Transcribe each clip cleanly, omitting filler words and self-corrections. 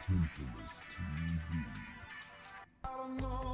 Tinkerless TV. I don't know.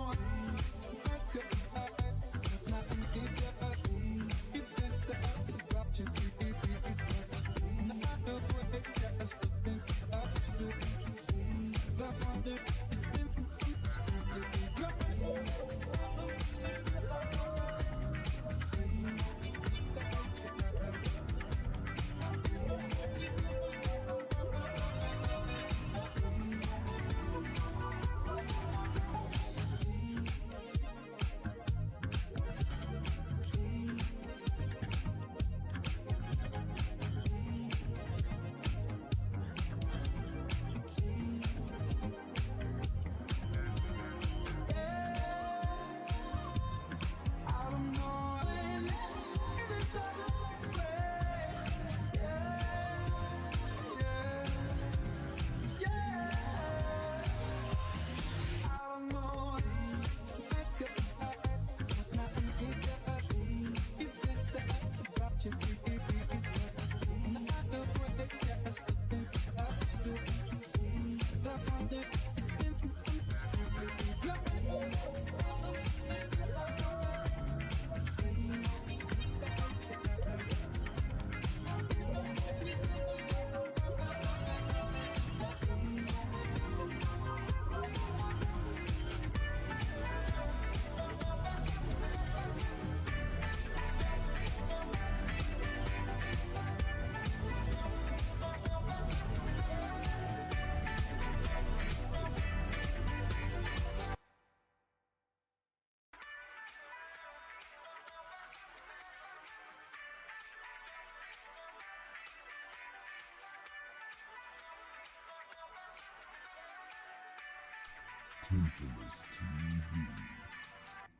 Tinkerless TV.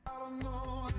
I don't know.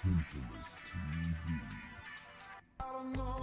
Tinkerless TV. I don't know.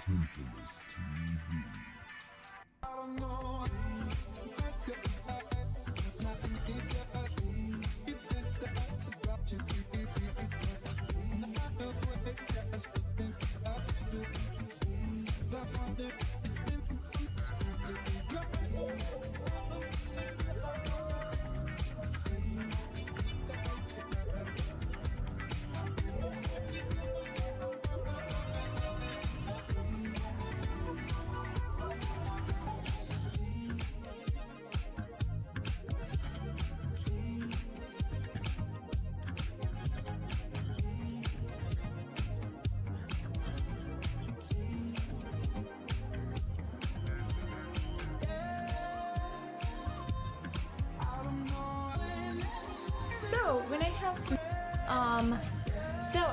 Tinkerless TV. I don't know. So when I have some, so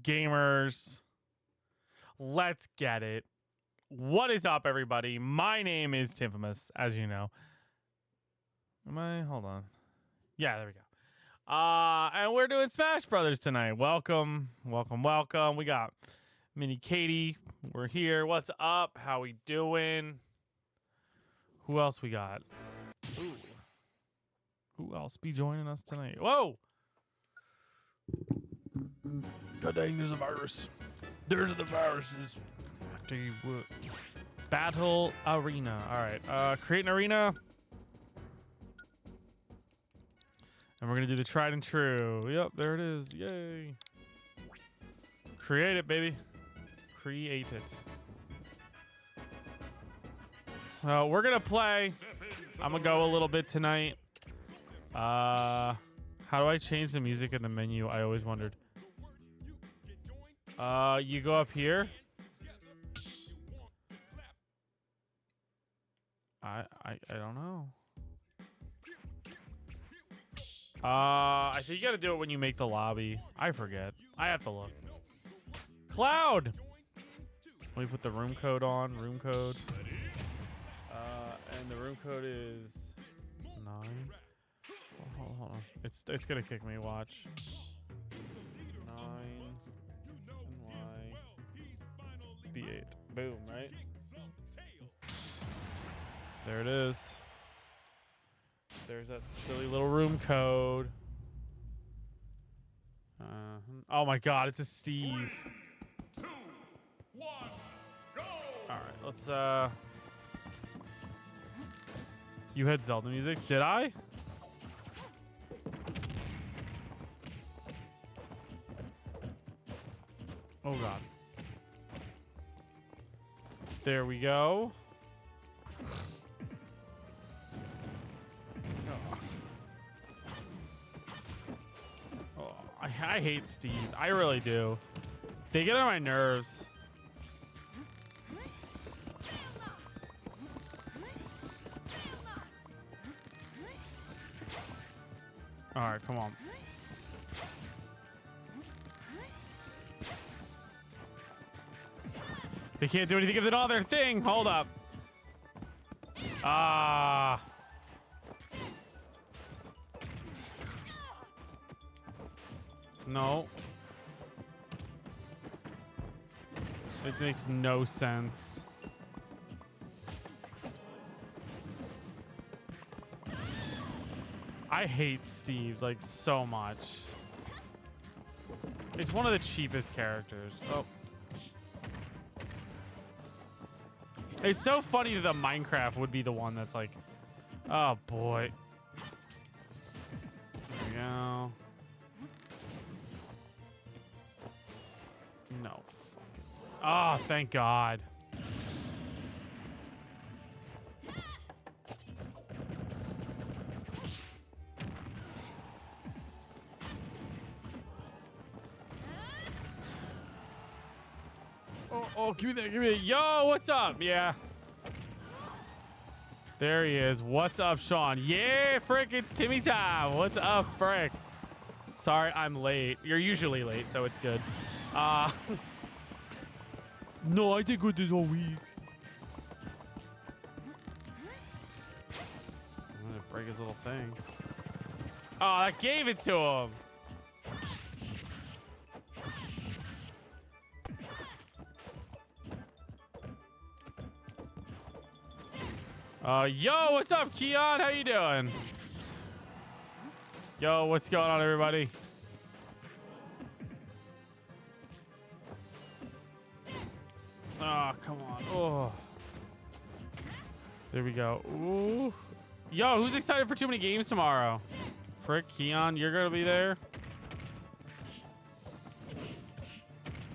Gamers, let's get it. What is up, everybody? My name is Timfamous, as you know. Hold on. Yeah, there we go. And we're doing Smash Brothers tonight. Welcome. We got Mini Katie. We're here. What's up? How we doing? Who else we got? Ooh. Who else be joining us tonight? Whoa! God dang, there's a virus. There's the viruses. After you battle arena. All right. Create an arena. And we're going to do the tried and true. Yep, there it is. Yay. Create it, baby. Create it. So we're going to play. I'm going to go a little bit tonight. How do I change the music in the menu? I always wondered. You go up here. I don't know. I think you gotta do it when you make the lobby. I forget. I have to look. Cloud! Let me put the room code on. Room code. And the room code is 9. Hold on. It's gonna kick me. Watch. 9 and Y B8. Boom, right? There it is. There's that silly little room code. Oh my god, it's a Steve. 3, 2, 1, go! Alright, let's You had Zelda music? Did I? Oh god. There we go. Oh, I hate Steves. I really do. They get on my nerves. All right, come on. They can't do anything if they don't have their thing. Hold up. Ah. No. It makes no sense. I hate Steve's like so much. It's one of the cheapest characters. Oh. It's so funny that the Minecraft would be the one that's like, oh boy. we go. No. Fucking. Oh, thank God. Oh, give me that, give me that. Yo, what's up? Yeah. There he is. What's up, Sean? Yeah, frick, it's Timmy time. What's up, frick? Sorry, I'm late. You're usually late, so it's good. No, I did good this whole week. I'm gonna break his little thing. Oh, that gave it to him. Yo, what's up, Keon? How you doing? Yo, what's going on, everybody? Oh, come on. Oh. There we go. Ooh. Yo, who's excited for too many games tomorrow? Frick, Keon, you're gonna be there?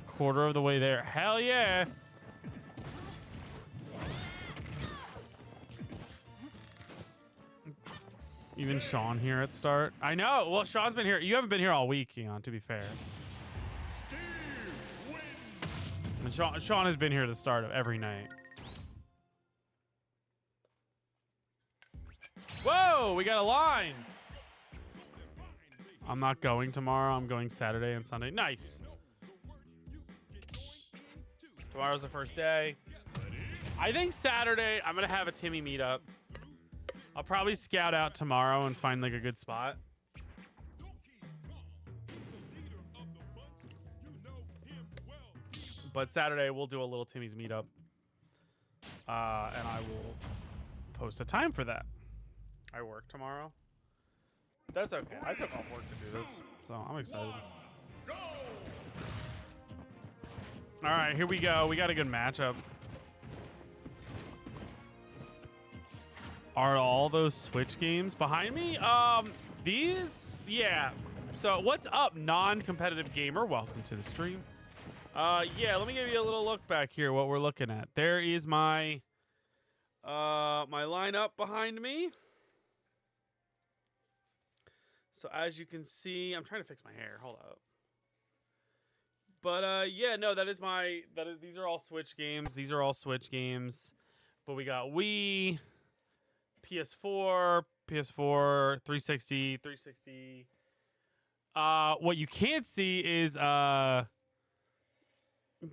Quarter of the way there. Hell yeah. Even Sean here at start. I know. Well, Sean's been here. You haven't been here all week, Keon, to be fair. And Sean has been here at the start of every night. Whoa, we got a line. I'm not going tomorrow. I'm going Saturday and Sunday. Nice. Tomorrow's the first day. I think Saturday I'm going to have a Timmy meetup. I'll probably scout out tomorrow and find like a good spot. But Saturday we'll do a little Timmy's meetup. And I will post a time for that. I work tomorrow. That's okay. I took off work to do this, so I'm excited. All right, here we go. We got a good matchup. Are all those Switch games behind me? These? Yeah. So what's up, non-competitive gamer? Welcome to the stream. Yeah, let me give you a little look back here, what we're looking at. There is my my lineup behind me. So as you can see, I'm trying to fix my hair. Hold up. But yeah, no, these are all Switch games. These are all Switch games. But we got Wii, PS4, 360, 360. What you can't see is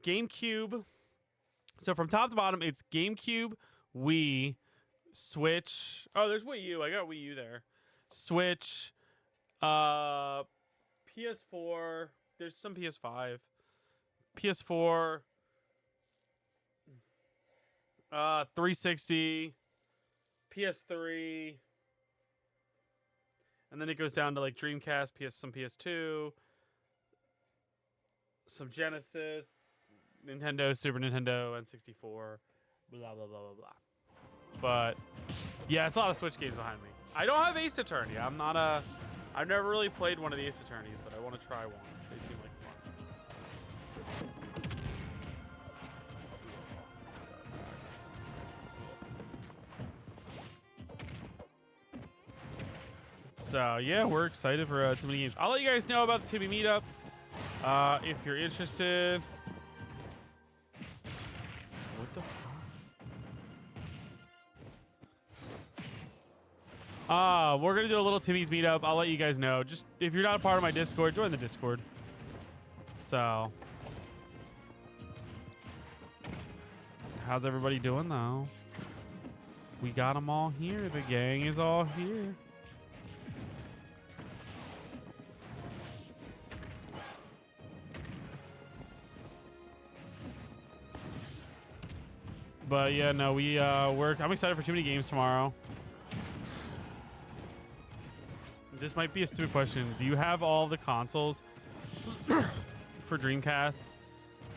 GameCube. So from top to bottom, it's GameCube, Wii, Switch. Oh, there's Wii U. I got Wii U there. Switch, PS4. There's some PS5. PS4, 360, PS3, and then it goes down to like Dreamcast, some PS2, some Genesis, Nintendo, Super Nintendo, N64, blah, blah, blah, blah, blah. But yeah, it's a lot of Switch games behind me. I don't have Ace Attorney. I've never really played one of the Ace Attorneys, but I want to try one. They seem like fun. So yeah, we're excited for too many games. I'll let you guys know about the Timmy meetup if you're interested. What the fuck? We're gonna do a little Timmy's meetup. I'll let you guys know. Just if you're not a part of my Discord, join the Discord. So, how's everybody doing though? We got them all here. The gang is all here. But yeah, no, I'm excited for too many games tomorrow. This might be a stupid question. Do you have all the consoles for Dreamcasts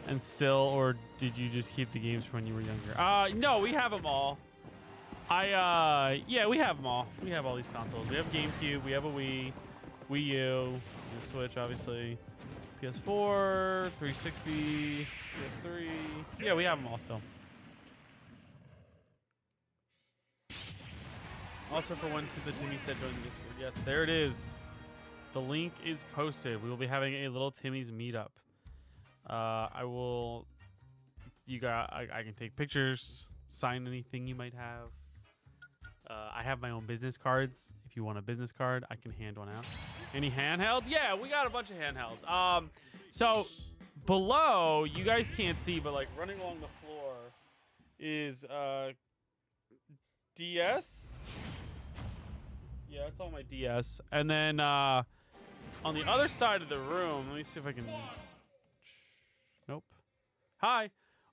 and still, or did you just keep the games from when you were younger? No, we have them all. Yeah, we have them all. We have all these consoles. We have GameCube, we have a Wii, Wii U, the Switch, obviously, PS4, 360, PS3. Yeah, we have them all still. Also, for when the Timmy said join the Discord, yes, there it is. The link is posted. We will be having a little Timmy's meetup. I will. I can take pictures, sign anything you might have. I have my own business cards. If you want a business card, I can hand one out. Any handhelds? Yeah, we got a bunch of handhelds. So below, you guys can't see, but like running along the floor is DS. Yeah, it's all my DS. And then on the other side of the room, let me see if I can. Nope. Hi.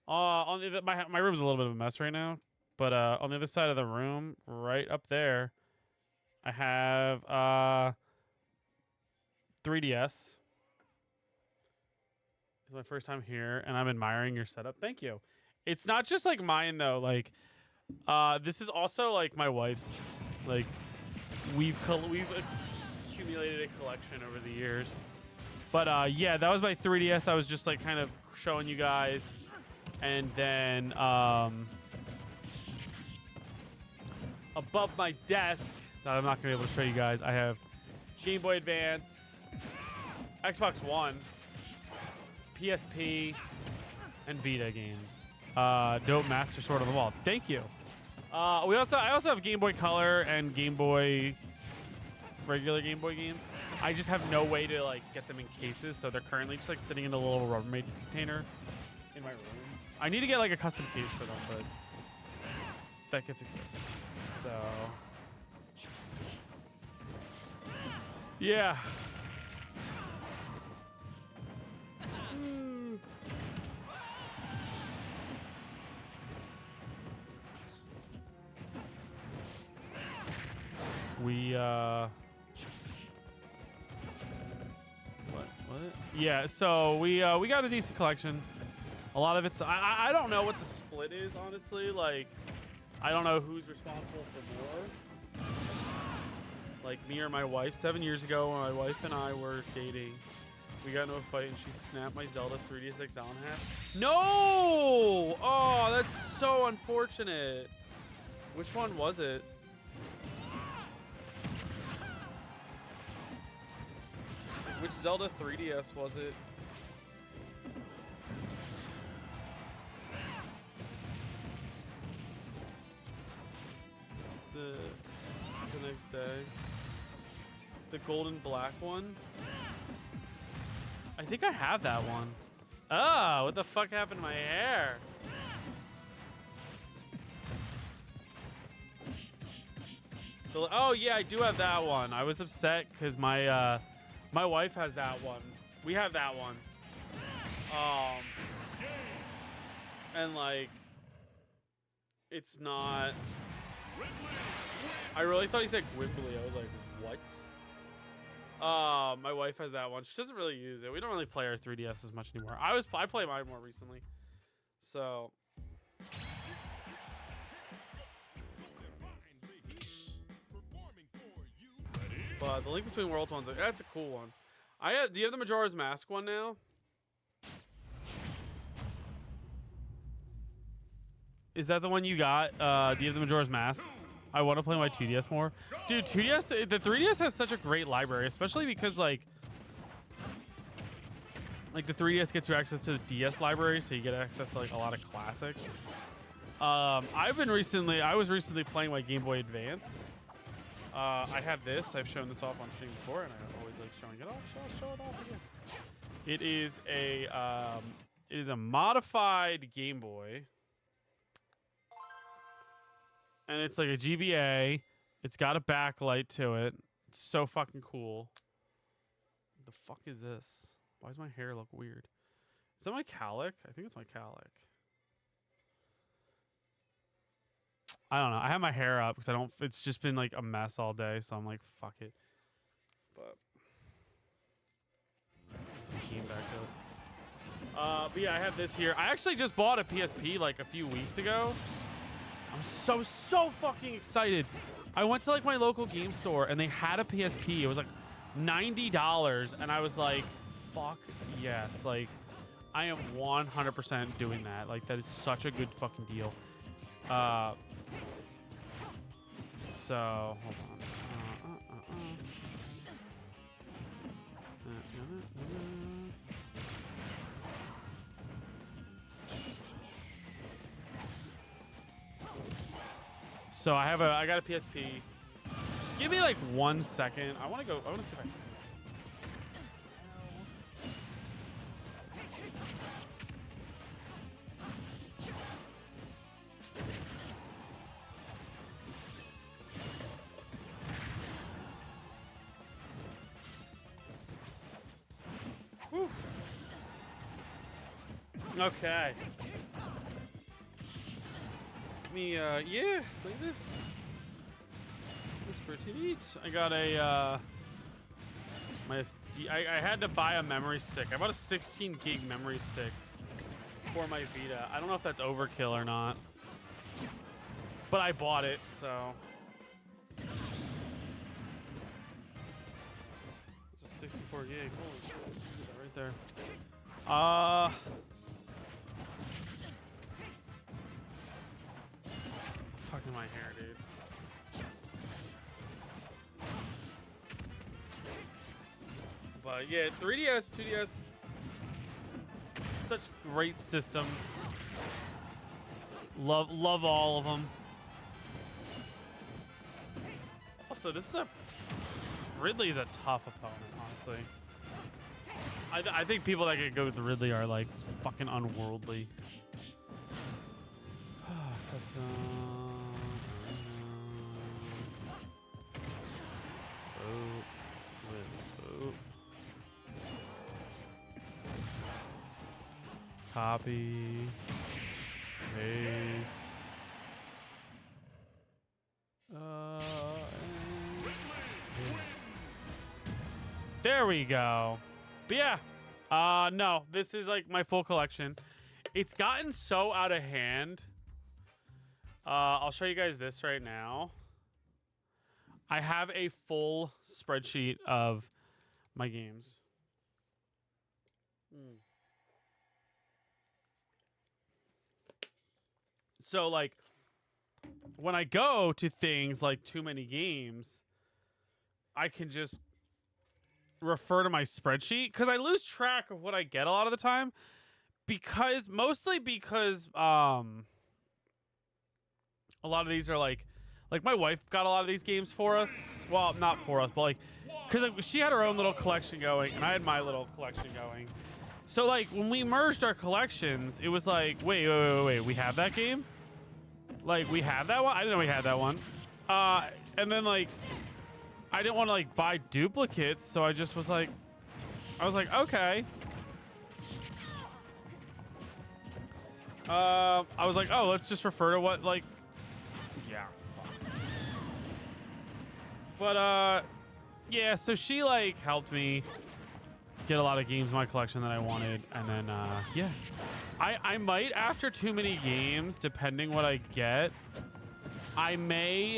On my room's a little bit of a mess right now, but on the other side of the room, right up there, I have 3DS. It's my first time here, and I'm admiring your setup. Thank you. It's not just like mine though. Like, this is also like my wife's. Like, we've accumulated a collection over the years. But yeah, that was my 3DS. I was just like kind of showing you guys. And then above my desk, that I'm not going to be able to show you guys, I have Game Boy Advance, Xbox One, PSP, and Vita games. Dope Master Sword on the wall. Thank you. I also have Game Boy Color and regular Game Boy games. I just have no way to like get them in cases, so they're currently just like sitting in a little Rubbermaid container in my room. I need to get like a custom case for them, but that gets expensive. So yeah. We what? Yeah, so we got a decent collection. A lot of it's I don't know what the split is, honestly. Like, I don't know who's responsible for more. Like me or my wife. 7 years ago, when my wife and I were dating, we got into a fight and she snapped my Zelda 3DS XL in half. No! Oh, that's so unfortunate. Which one was it? Which Zelda 3DS was it? The next day. The golden black one? I think I have that one. Oh, what the fuck happened to my hair? Oh yeah, I do have that one. I was upset because my wife has that one. We have that one. And like, it's not. I really thought he said Gwibbly. I was like, what? My wife has that one. She doesn't really use it. We don't really play our 3DS as much anymore. I play mine more recently. So. But the Link Between Worlds one's that's a cool one. Do you have the Majora's Mask one now? Is that the one you got? Do you have the Majora's Mask? I want to play my 2DS more. Dude, the 3DS has such a great library, especially because like the 3DS gets you access to the DS library, so you get access to like a lot of classics. I was recently playing my Game Boy Advance. I have this. I've shown this off on stream before, and I always like showing it off. So I'll show it off again. It is a modified Game Boy. And it's like a GBA. It's got a backlight to it. It's so fucking cool. What the fuck is this? Why does my hair look weird? Is that my calic? I think it's my calic. I don't know. I have my hair up because it's just been like a mess all day. So I'm like, fuck it. But came back up. But yeah, I have this here. I actually just bought a PSP like a few weeks ago. I'm so fucking excited. I went to like my local game store and they had a PSP. It was like $90, and I was like, fuck yes. Like, I am 100% doing that. Like, that is such a good fucking deal. So, hold on. So I got a PSP. Give me like 1 second. I want to see if I can. Whew. Okay. Yeah, look at this. That's pretty neat. I got a, my SD. I had to buy a memory stick. I bought a 16 gig memory stick for my Vita. I don't know if that's overkill or not, but I bought it, so. It's a 64 gig. Holy shit. Look at that right there. Fucking my hair, dude. But yeah, 3DS, 2DS, such great systems. Love all of them. Also, Ridley's a tough opponent, honestly. I think people that can go with Ridley are like fucking unworldly. Custom. Copy. Paste. There we go. But yeah. No, this is like my full collection. It's gotten so out of hand. I'll show you guys this right now. I have a full spreadsheet of my games. So, like, when I go to things like too many games, I can just refer to my spreadsheet because I lose track of what I get a lot of the time. Mostly because a lot of these are like my wife got a lot of these games for us. Well, not for us, but like, because she had her own little collection going and I had my little collection going. So like when we merged our collections, it was like, wait, we have that game? Like we have that one? I didn't know we had that one. And then like, I didn't want to like buy duplicates, so I just was like, okay. I was like, oh, let's just refer to what like, yeah, fuck. But yeah, so she like helped me get a lot of games in my collection that I wanted, and then yeah, I might, after too many games, depending what I get, I may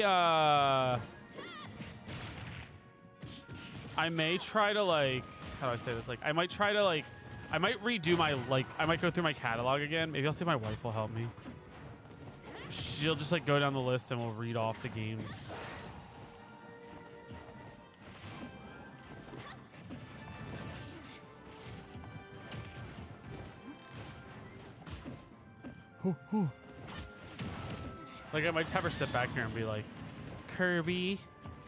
try to like, how do I say this? Like, I might try to like, I might redo my, like, I might go through my catalog again. Maybe I'll see if my wife will help me. She'll just like go down the list and we'll read off the games. Like, I might just have her sit back here and be like, Kirby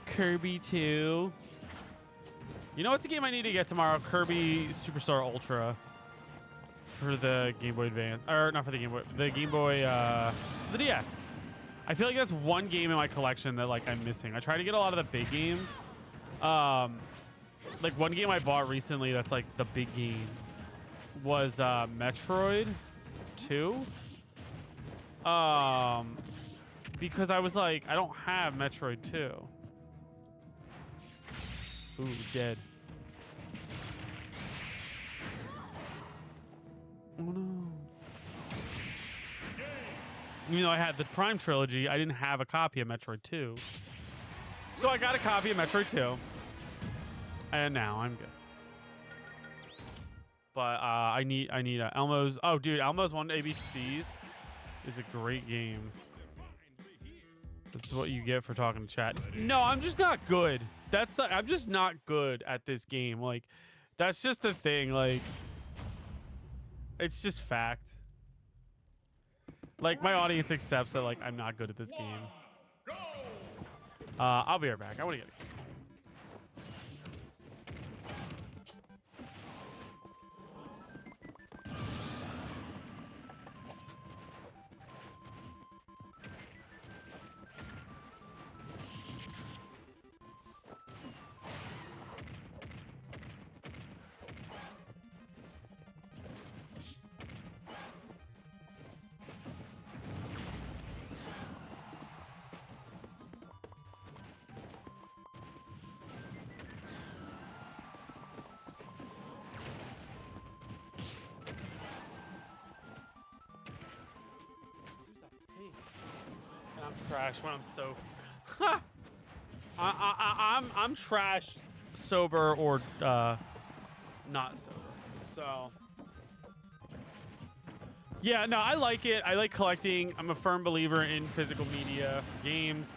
2. You know what's a game I need to get tomorrow? Kirby Superstar Ultra for the Game Boy Advance. Or not for the Game Boy. The Game Boy, the DS. I feel like that's one game in my collection that like I'm missing. I try to get a lot of the big games. Like one game I bought recently that's like the big games was Metroid 2. Because I was like, I don't have Metroid 2. Ooh, dead. Oh no. Even though I had the Prime trilogy, I didn't have a copy of Metroid 2. So I got a copy of Metroid 2. And now I'm good. But I need Elmo's. Oh, dude, Elmo's 1 ABCs is a great game. That's what you get for talking to chat. No, I'm just not good. I'm just not good at this game. Like, that's just the thing. Like, it's just fact. Like, my audience accepts that, like, I'm not good at this game. I'll be right back. I want to get it. Trash when I'm so I'm trash sober or not sober. So yeah, no, I like it. I like collecting. I'm a firm believer in physical media for games.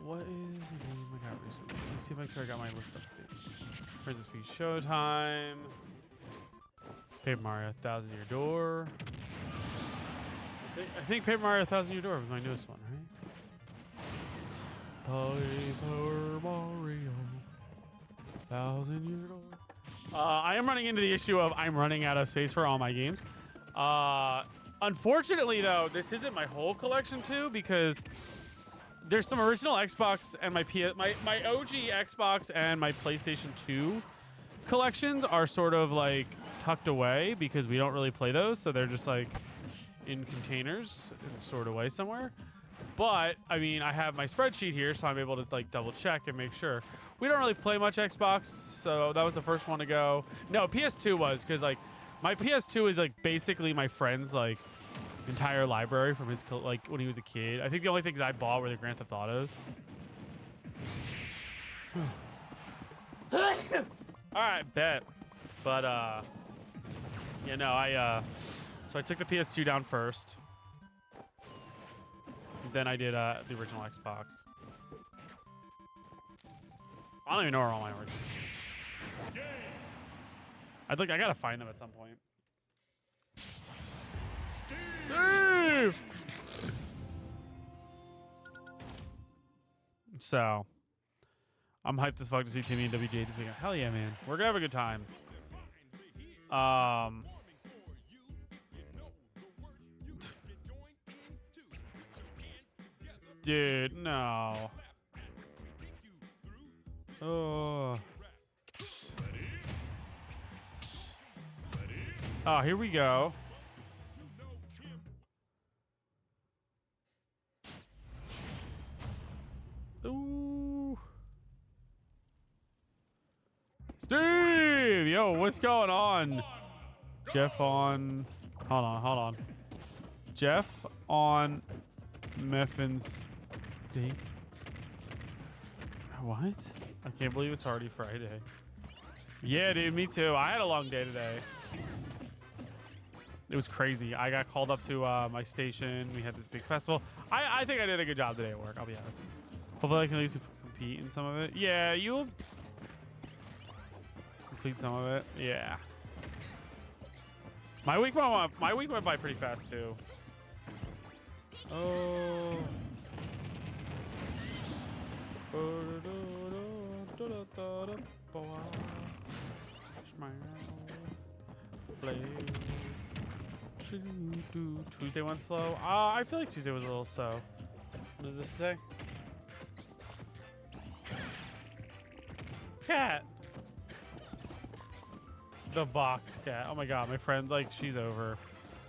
What is the game I got recently? Let me see if I got my list updated. Princess Peach Showtime. Paper Mario 1,000 Year Door. I think Paper Mario 1,000 Year Door was my newest one, right? Paper Mario 1,000 Year Door. I am running into the issue of I'm running out of space for all my games. Unfortunately, though, this isn't my whole collection too, because there's some original Xbox and my OG Xbox and my PlayStation 2 collections are sort of like tucked away because we don't really play those, so they're just like in containers and stored away somewhere. But I mean, I have my spreadsheet here, so I'm able to like double check and make sure. We don't really play much Xbox, so that was the first one to go. No, PS2 was, because like my PS2 is like basically my friend's like entire library from his like when he was a kid. I think the only things I bought were the Grand Theft Autos. All right, bet. But you know, so I took the PS2 down first. Then I did the original Xbox. I don't even know where all my originals are. I gotta find them at some point. Steve! So, I'm hyped as fuck to see Timmy and WJ this weekend. Hell yeah, man. We're gonna have a good time. Dude, no. Oh. Oh, here we go. Ooh. Steve! Yo, what's going on? Jeff on... Hold on. Jeff on Meffin's... What? I can't believe it's already Friday. Yeah, dude, me too. I had a long day today. It was crazy. I got called up to my station. We had this big festival. I think I did a good job today at work, I'll be honest. Hopefully I can at least compete in some of it. Yeah, you'll complete some of it. Yeah. My week went by pretty fast too. Oh. Tuesday went slow. I feel like Tuesday was a little slow. What does this say? Cat. The box cat. Oh my god, my friend, like, she's over.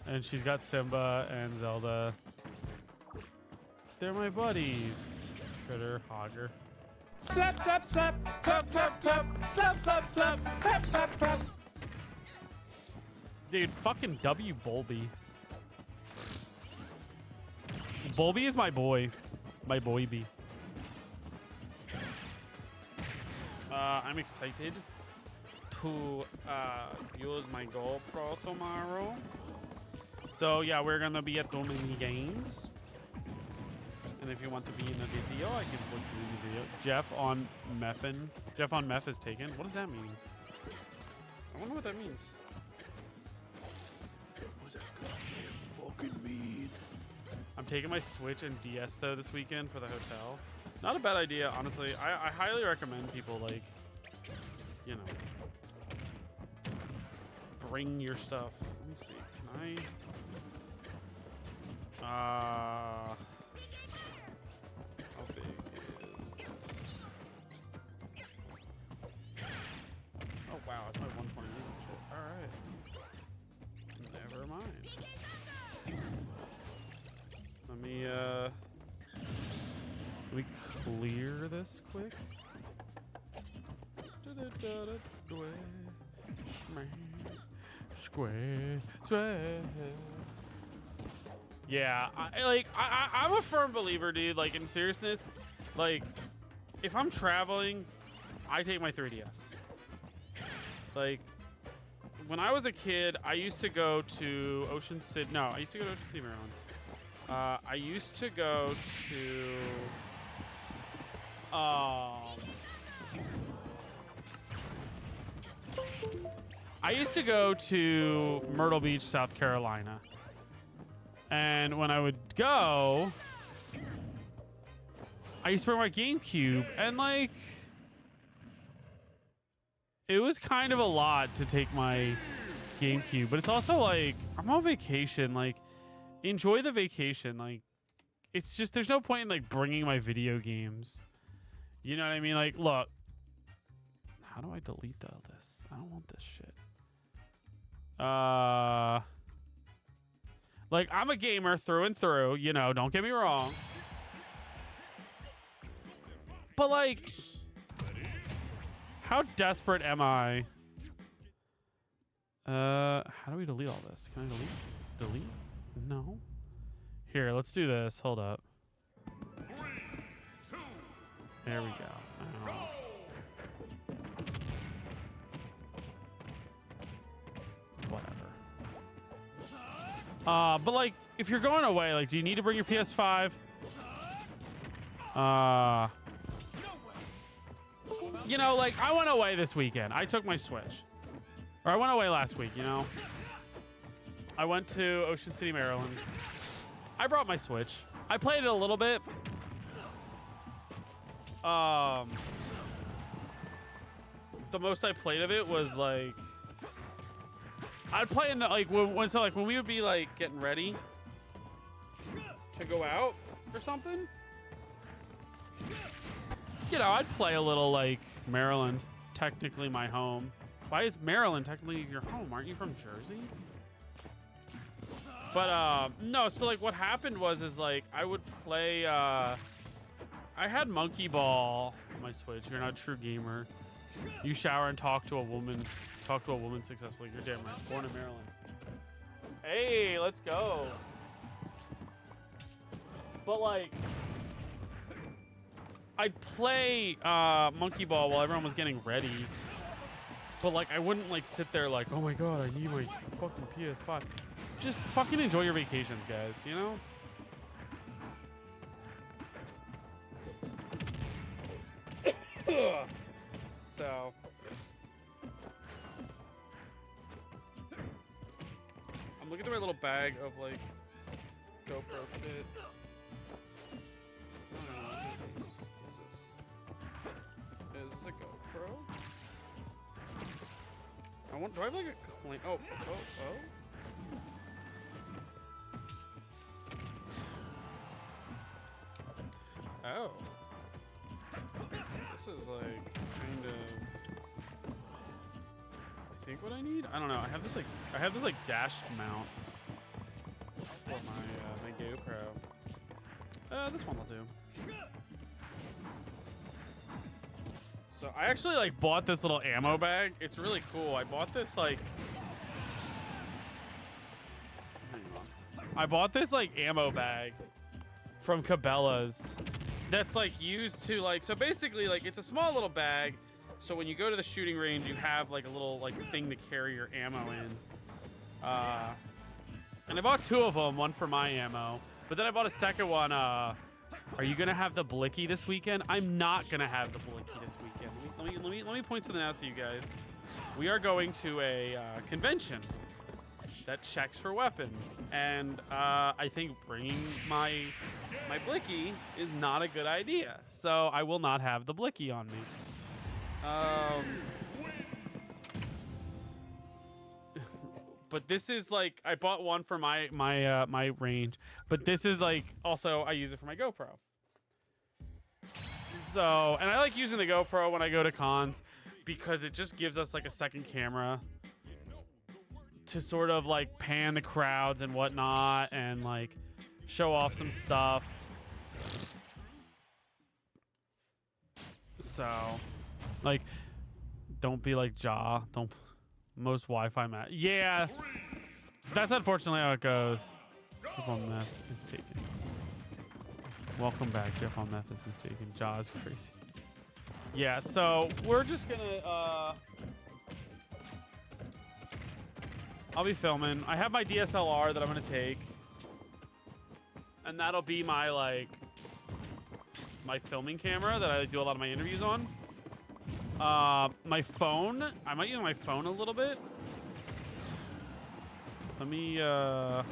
And she's got Simba and Zelda. They're my buddies. Critter, Hogger. Slap, slap, slap, clap, clap, clap, slap, slap, slap, clap, clap, clap. Dude, fucking W Bolby. Bolby is my boy. My boy B. I'm excited to use my GoPro tomorrow. So yeah, we're gonna be at too many games. And if you want to be in a video, I can put you in the video. Jeff on Meffin. Jeff on Meth is taken. What does that mean? I wonder what that means. What does that fucking mean? I'm taking my Switch and DS though this weekend for the hotel. Not a bad idea, honestly. I highly recommend people like, you know, bring your stuff. Let me see. Can I? How big is this? Oh wow, it's my 120. All right. Never mind. Let me clear this quick. Square. Yeah, I'm a firm believer, dude. Like, in seriousness, like, if I'm traveling, I take my 3DS. Like, when I was a kid, I used to go to Ocean City. No, I used to go to Ocean City, Maryland. I used to go to Myrtle Beach, South Carolina. And when I would go, I used to bring my GameCube, and like, it was kind of a lot to take my GameCube, but it's also like, I'm on vacation, like, enjoy the vacation. Like, it's just, there's no point in like bringing my video games. You know what I mean? Like, look, how do I delete all this? I don't want this shit. Like, I'm a gamer through and through, you know, don't get me wrong. But like, how desperate am I? How do we delete all this? Can I delete? Delete? No. Here, let's do this. Hold up. 3, 2, There we go. Oh. Whatever. But like, if you're going away, like, do you need to bring your PS5? You know, like, I went away this weekend. I took my Switch. Or I went away last week, you know? I went to Ocean City, Maryland. I brought my Switch. I played it a little bit. The most I played of it was like, I'd play in the, like, when we would be like getting ready to go out or something, you know, I'd play a little like Maryland, technically my home. Why is Maryland technically your home? Aren't you from Jersey? But no, so like what happened was like I would play I had Monkey Ball on my Switch. You're not a true gamer. You shower and talk to a woman successfully. You're damn right. Born in Maryland. Hey, let's go. But like, I'd play Monkey Ball while everyone was getting ready. But like, I wouldn't like sit there like, oh my god, I need my fucking PS5. Just fucking enjoy your vacations, guys, you know? So I'm looking through my little bag of like GoPro shit. I don't know, what is this a GoPro? Do I have like a clean? Oh. Oh. This is like kind of, I think what I need. I don't know. I have this like dash mount for my GoPro. This one will do. So I actually like bought this little ammo bag. It's really cool. I bought this like, ammo bag from Cabela's that's like used to like, so basically like it's a small little bag. So when you go to the shooting range, you have like a little like thing to carry your ammo in. And I bought 2 of them, one for my ammo. But then I bought a second one. Are you gonna have the blicky this weekend? I'm not gonna have the blicky this weekend. Let me point something out to you guys. We are going to a convention that checks for weapons, and I think bringing my blicky is not a good idea. So I will not have the blicky on me. But this is like I bought one for my range, but this is like also I use it for my GoPro. So, and I like using the GoPro when I go to cons because it just gives us like a second camera to sort of like pan the crowds and whatnot and like show off some stuff. So, like, don't be like Ja. Don't. Most Wi-Fi map. Yeah, that's unfortunately how it goes. Jeff on meth is taken. Welcome back. Jeff on meth is mistaken. Ja is crazy. Yeah, so we're just gonna. I'll be filming. I have my DSLR that I'm gonna take, and that'll be my like my filming camera that I do a lot of my interviews on. My phone, I might use my phone a little bit. Let me, hold on.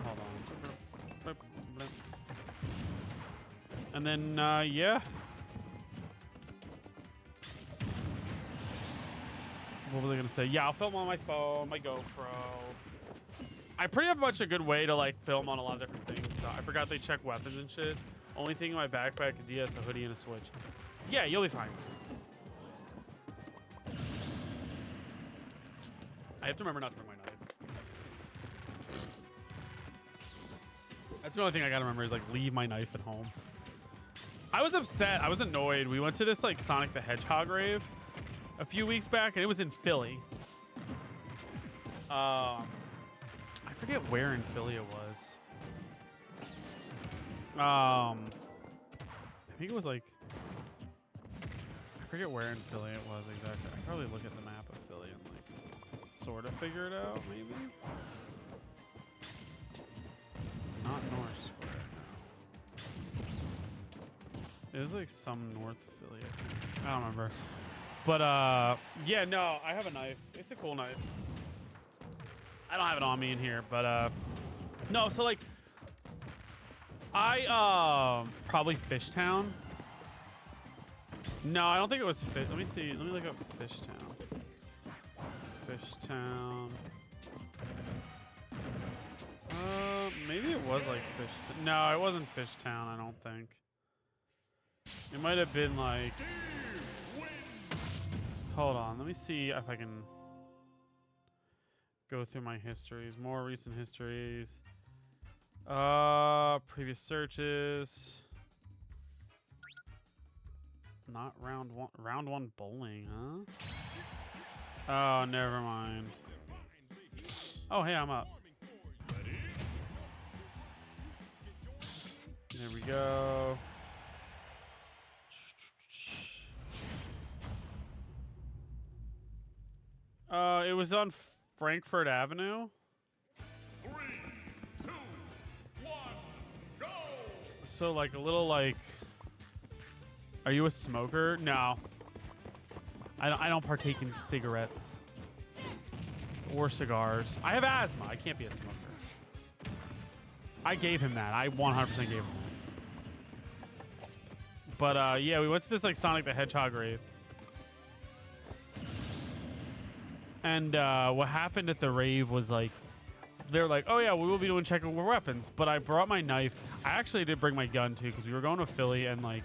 And then, yeah. What was I gonna say? Yeah, I'll film on my phone, my GoPro. I pretty much a good way to like film on a lot of different things. So I forgot they check weapons and shit. Only thing in my backpack is DS, a hoodie, and a Switch. Yeah, you'll be fine. I have to remember not to bring my knife. That's the only thing I gotta remember is like leave my knife at home. I was upset. I was annoyed. We went to this like Sonic the Hedgehog rave a few weeks back, and it was in Philly. I forget where in Philly it was. I think it was like I forget where in Philly it was exactly. I could probably look at the map of Philly and like sort of figure it out, maybe. Not North Square, no. It was like some North Philly, I think. I don't remember. But yeah, no, I have a knife. It's a cool knife. I don't have it on me in here, but no, so like I probably Fishtown. No, I don't think it was Fish. Let me see. Let me look up Fishtown. Fishtown. Maybe it was like Fishtown. No, it wasn't Fishtown, I don't think. It might have been like... Hold on, let me see if I can go through my histories. More recent histories. Previous searches. Not round one. Round one bowling, huh? Oh, never mind. Oh, hey, I'm up. There we go. It was on Frankfurt Avenue. 3, 2, 1, go! So like a little like... Are you a smoker? No. I don't partake in cigarettes. Or cigars. I have asthma. I can't be a smoker. I gave him that. I 100% gave him that. But yeah, we went to this like Sonic the Hedgehog rave. And what happened at the rave was like, they're like, oh yeah, we will be doing checking for weapons. But I brought my knife. I actually did bring my gun too, because we were going to Philly and like,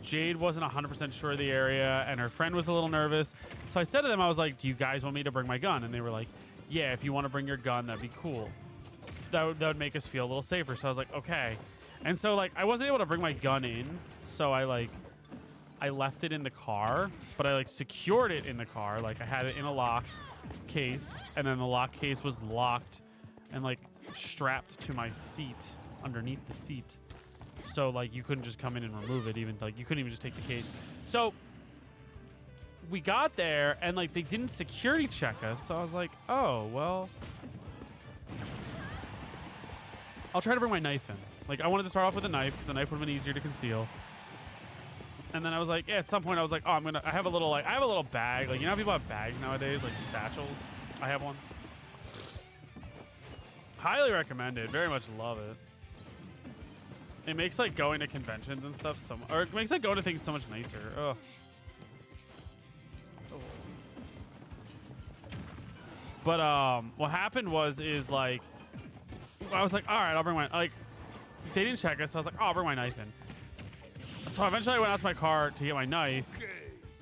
Jade wasn't 100% sure of the area and her friend was a little nervous. So I said to them, I was like, do you guys want me to bring my gun? And they were like, yeah, if you want to bring your gun, that'd be cool. So that would make us feel a little safer. So I was like, okay. And so like, I wasn't able to bring my gun in. So I left it in the car, but I like secured it in the car. Like I had it in a lock case, and then the lock case was locked and like strapped to my seat, underneath the seat. So like you couldn't just come in and remove it, even like you couldn't even just take the case. So we got there and like they didn't security check us. So I was like, oh, well, I'll try to bring my knife in. Like, I wanted to start off with a knife because the knife would have been easier to conceal. And then I was like, yeah, at some point I was like, oh, I have a little bag. Like, you know how people have bags nowadays, like the satchels? I have one. Highly recommend it. Very much love it. It makes like going to conventions and stuff or it makes like going to things so much nicer. Ugh. But what happened is like I was like, all right, I'll bring my like they didn't check us, so I was like, oh, I'll bring my knife in. So eventually I went out to my car to get my knife.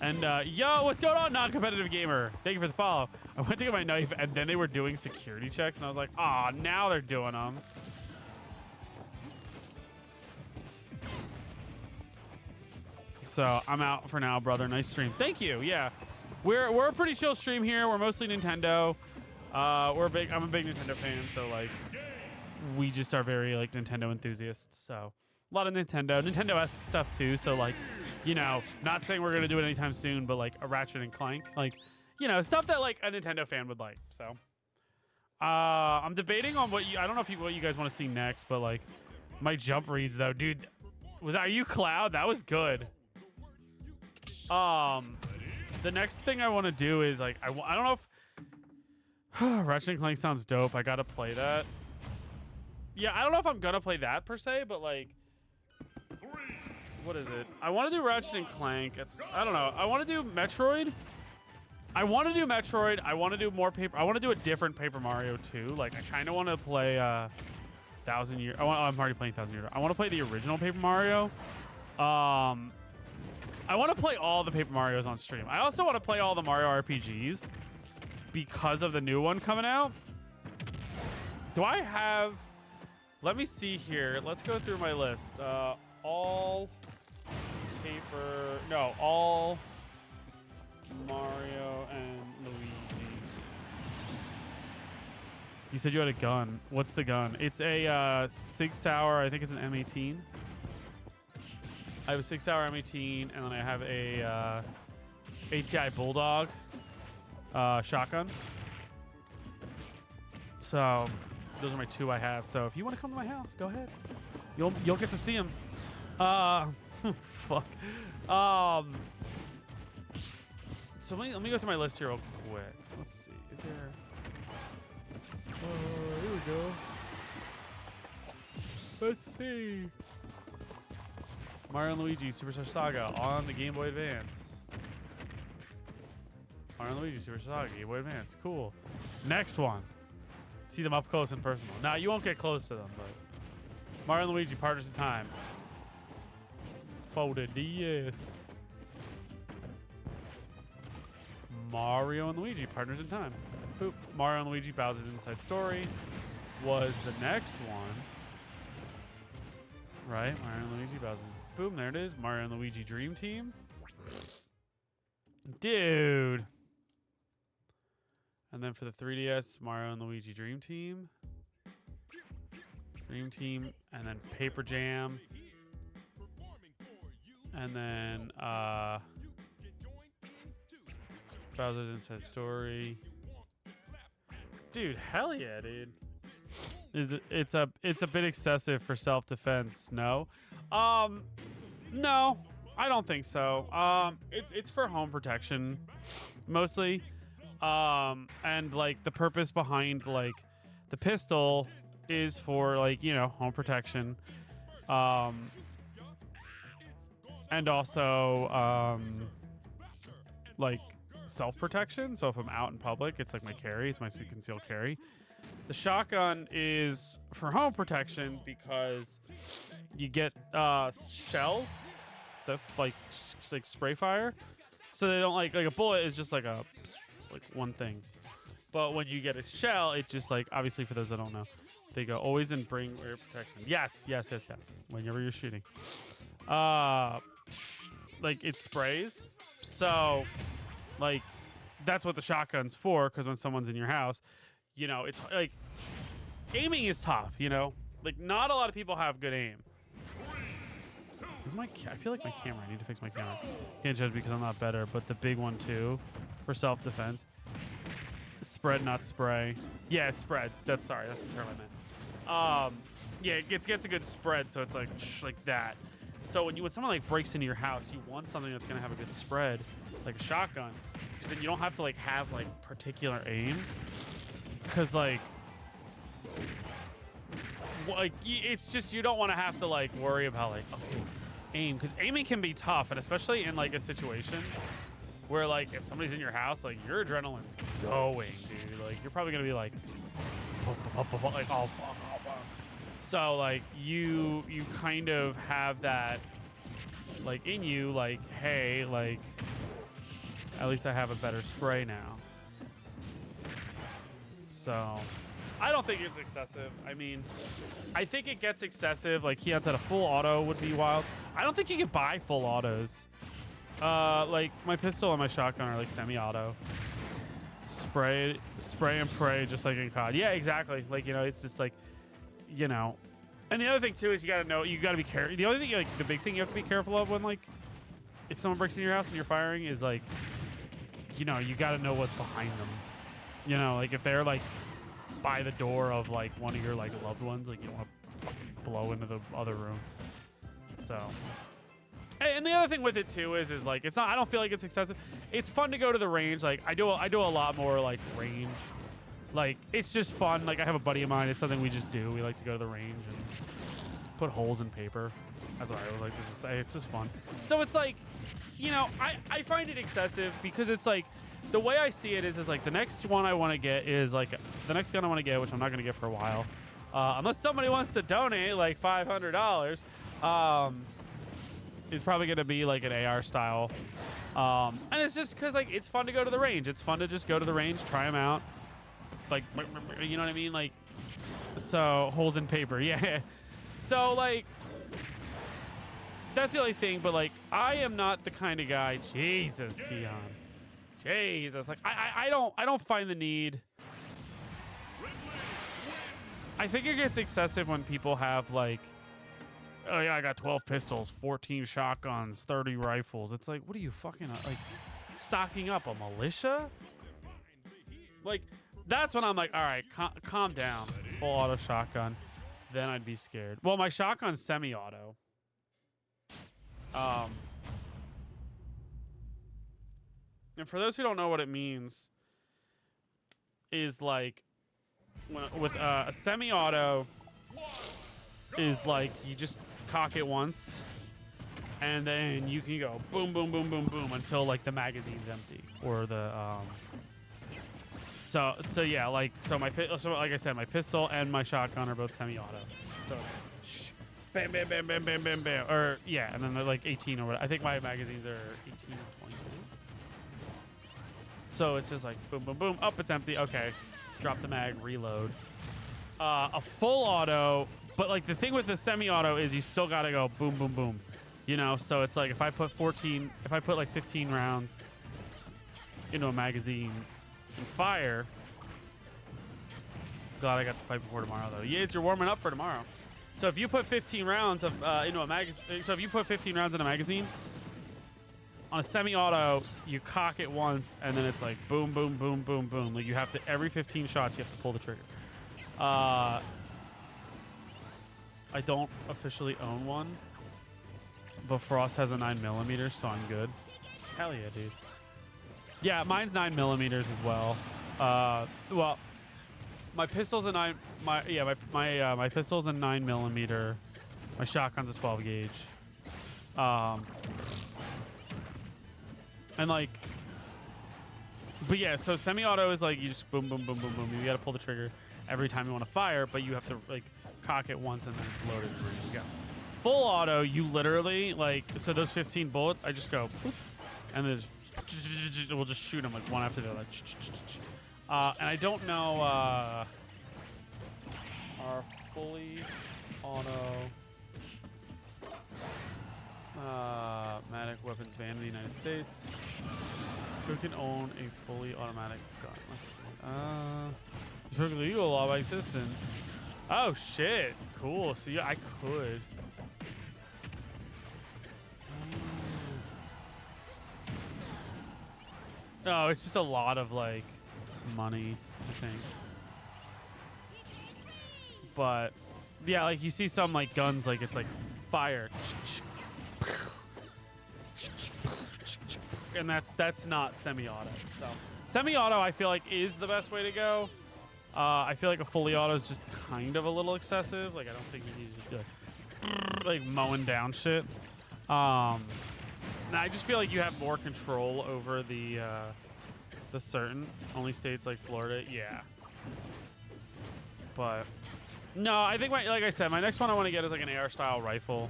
And yo, what's going on, non-competitive gamer? Thank you for the follow. I went to get my knife and then they were doing security checks and I was like, oh, now they're doing them. So I'm out for now, brother. Nice stream. Thank you. Yeah, we're a pretty chill stream here. We're mostly Nintendo. I'm a big Nintendo fan, so like we just are very like Nintendo enthusiasts. So a lot of Nintendo-esque stuff too. So like, you know, not saying we're gonna do it anytime soon, but like a Ratchet and Clank, like, you know, stuff that like a Nintendo fan would like. So I'm debating on I don't know what you guys want to see next, but like my jump reads though, dude. Are you Cloud? That was good. The next thing I want to do is like I don't know if Ratchet and Clank sounds dope. I gotta play that. Yeah, I don't know if I'm gonna play that per se, but like, what is it? I want to do Ratchet and Clank. I don't know. I want to do Metroid. I want to do more paper. I want to do a different Paper Mario too. Like I kind of want to play Thousand Year. I'm already playing Thousand Year. I want to play the original Paper Mario. I want to play all the Paper Marios on stream. I also want to play all the Mario RPGs because of the new one coming out. Do I have... Let me see here. Let's go through my list. All Mario and Luigi. You said you had a gun. What's the gun? It's a 6-hour, I think it's an M18. I have a 6-hour M18, and then I have a ATI Bulldog shotgun. So those are my two I have. So if you want to come to my house, go ahead. You'll get to see them. Fuck. So let me go through my list here real quick. Let's see. Is there? Here we go. Let's see. Mario and Luigi Superstar Saga on the Game Boy Advance. Mario and Luigi Superstar Saga, Game Boy Advance. Cool. Next one. See them up close and personal. Now, you won't get close to them, but Mario and Luigi Partners in Time. For the DS. Mario and Luigi Partners in Time. Boop. Mario and Luigi Bowser's Inside Story was the next one. Right? Mario and Luigi Bowser's. Boom, there it is. Mario and Luigi Dream Team. Dude. And then for the 3DS, Mario and Luigi Dream Team. Dream Team. And then Paper Jam. And then Bowser's Inside Story. Dude, hell yeah, dude. It's a bit excessive for self-defense, no? No, I don't think so. It's for home protection, mostly. And like the purpose behind like the pistol is for like, you know, home protection. And also like self-protection. So if I'm out in public, it's like my carry. It's my concealed carry. The shotgun is for home protection because you get shells that like spray fire, so they don't like a bullet is just like one thing, but when you get a shell, it just like, obviously for those that don't know, they go always in bring air protection. Yes. Whenever you're shooting, like it sprays, so like that's what the shotgun's for, because when someone's in your house, you know, it's like aiming is tough, you know, like not a lot of people have good aim. I feel like my camera. I need to fix my camera. Can't judge because I'm not better, but the big one too, for self-defense. Spread, not spray. Yeah, spread. That's the term I meant. Yeah, it gets a good spread, so it's like that. So when someone like breaks into your house, you want something that's gonna have a good spread, like a shotgun, because then you don't have to like have like particular aim, because like it's just you don't want to have to like worry about like okay aim, because aiming can be tough, and especially in like a situation where like if somebody's in your house, like your adrenaline's going, dude. Like you're probably gonna be like like oh fuck. So like you kind of have that like in you, like hey, like at least I have a better spray now. So I don't think it's excessive. I mean, I think it gets excessive. Like Keon said, a full auto would be wild. I don't think you can buy full autos. Like my pistol and my shotgun are like semi-auto. Spray and pray, just like in COD. Yeah, exactly. Like, you know, it's just like, you know. And the other thing too is you gotta be careful. The only thing, like the big thing you have to be careful of when like if someone breaks in your house and you're firing is like, you know, you gotta know what's behind them. You know, like if they're like by the door of like one of your like loved ones, like you don't want to blow into the other room. So, and the other thing with it too is like it's not. I don't feel like it's excessive. It's fun to go to the range. Like I do a lot more like range. Like it's just fun. Like I have a buddy of mine. It's something we just do. We like to go to the range and put holes in paper. That's what I always like to say. It's just fun. So it's like, you know, I find it excessive because it's like. The way I see it is like the next one I want to get is like the next gun I want to get, which I'm not going to get for a while, unless somebody wants to donate like $500, is probably going to be like an AR style, and it's just because like it's fun to go to the range. It's fun to just go to the range, try them out, like you know what I mean, like so holes in paper, yeah. So like that's the only thing, but like I am not the kind of guy. Jesus, Keon. Jesus, like I don't find the need. I think it gets excessive when people have like, oh yeah, I got 12 pistols, 14 shotguns, 30 rifles. It's like, what are you fucking like stocking up, a militia? Like that's when I'm like, all right, calm down. Full auto shotgun, then I'd be scared. Well, my shotgun's semi-auto. And for those who don't know what it means, is like with a semi-auto is like you just cock it once, and then you can go boom, boom, boom, boom, boom until like the magazine's empty or the So yeah, like so like I said, my pistol and my shotgun are both semi-auto. So bam, bam, bam, bam, bam, bam, bam, or yeah, and then they're like 18 or whatever. I think my magazines are 18 or 22. So it's just like boom, boom, boom. Up, it's empty. Okay, drop the mag, reload. A full auto, but like the thing with the semi-auto is you still gotta go boom, boom, boom. You know, so it's like if I put like 15 rounds into a magazine and fire. Glad I got to fight before tomorrow though. Yeah, you're warming up for tomorrow. So if you put 15 rounds of into a magazine, so if you put 15 rounds in a magazine. On a semi-auto, you cock it once, and then it's like boom, boom, boom, boom, boom. Like you have to every 15 shots, you have to pull the trigger. I don't officially own one, but Frost has a 9mm, so I'm good. Hell yeah, dude. Yeah, mine's 9mm as well. Well, my pistol's a my pistol's a 9mm. My shotgun's a 12 gauge. And like, but yeah, so semi-auto is like you just boom, boom, boom, boom, boom. You gotta pull the trigger every time you want to fire, but you have to like cock it once and then it's loaded and ready to go. Full auto, you literally like, so those 15 bullets, I just go, boop, and then we'll just shoot them like one after the other. And I don't know our fully auto automatic weapons banned in the United States. Who can own a fully automatic gun? Let's see. Perfectly legal law-abiding citizens. Oh shit! Cool. So yeah, I could. Oh, it's just a lot of like money, I think. But yeah, like you see some like guns, like it's like fire, and that's not semi-auto. So semi-auto, I feel like is the best way to go. I feel like a fully auto is just kind of a little excessive. Like I don't think you need to just be like mowing down shit. And I just feel like you have more control over the certain only states like Florida. Yeah. But no, I think like I said, my next one I want to get is like an AR style rifle.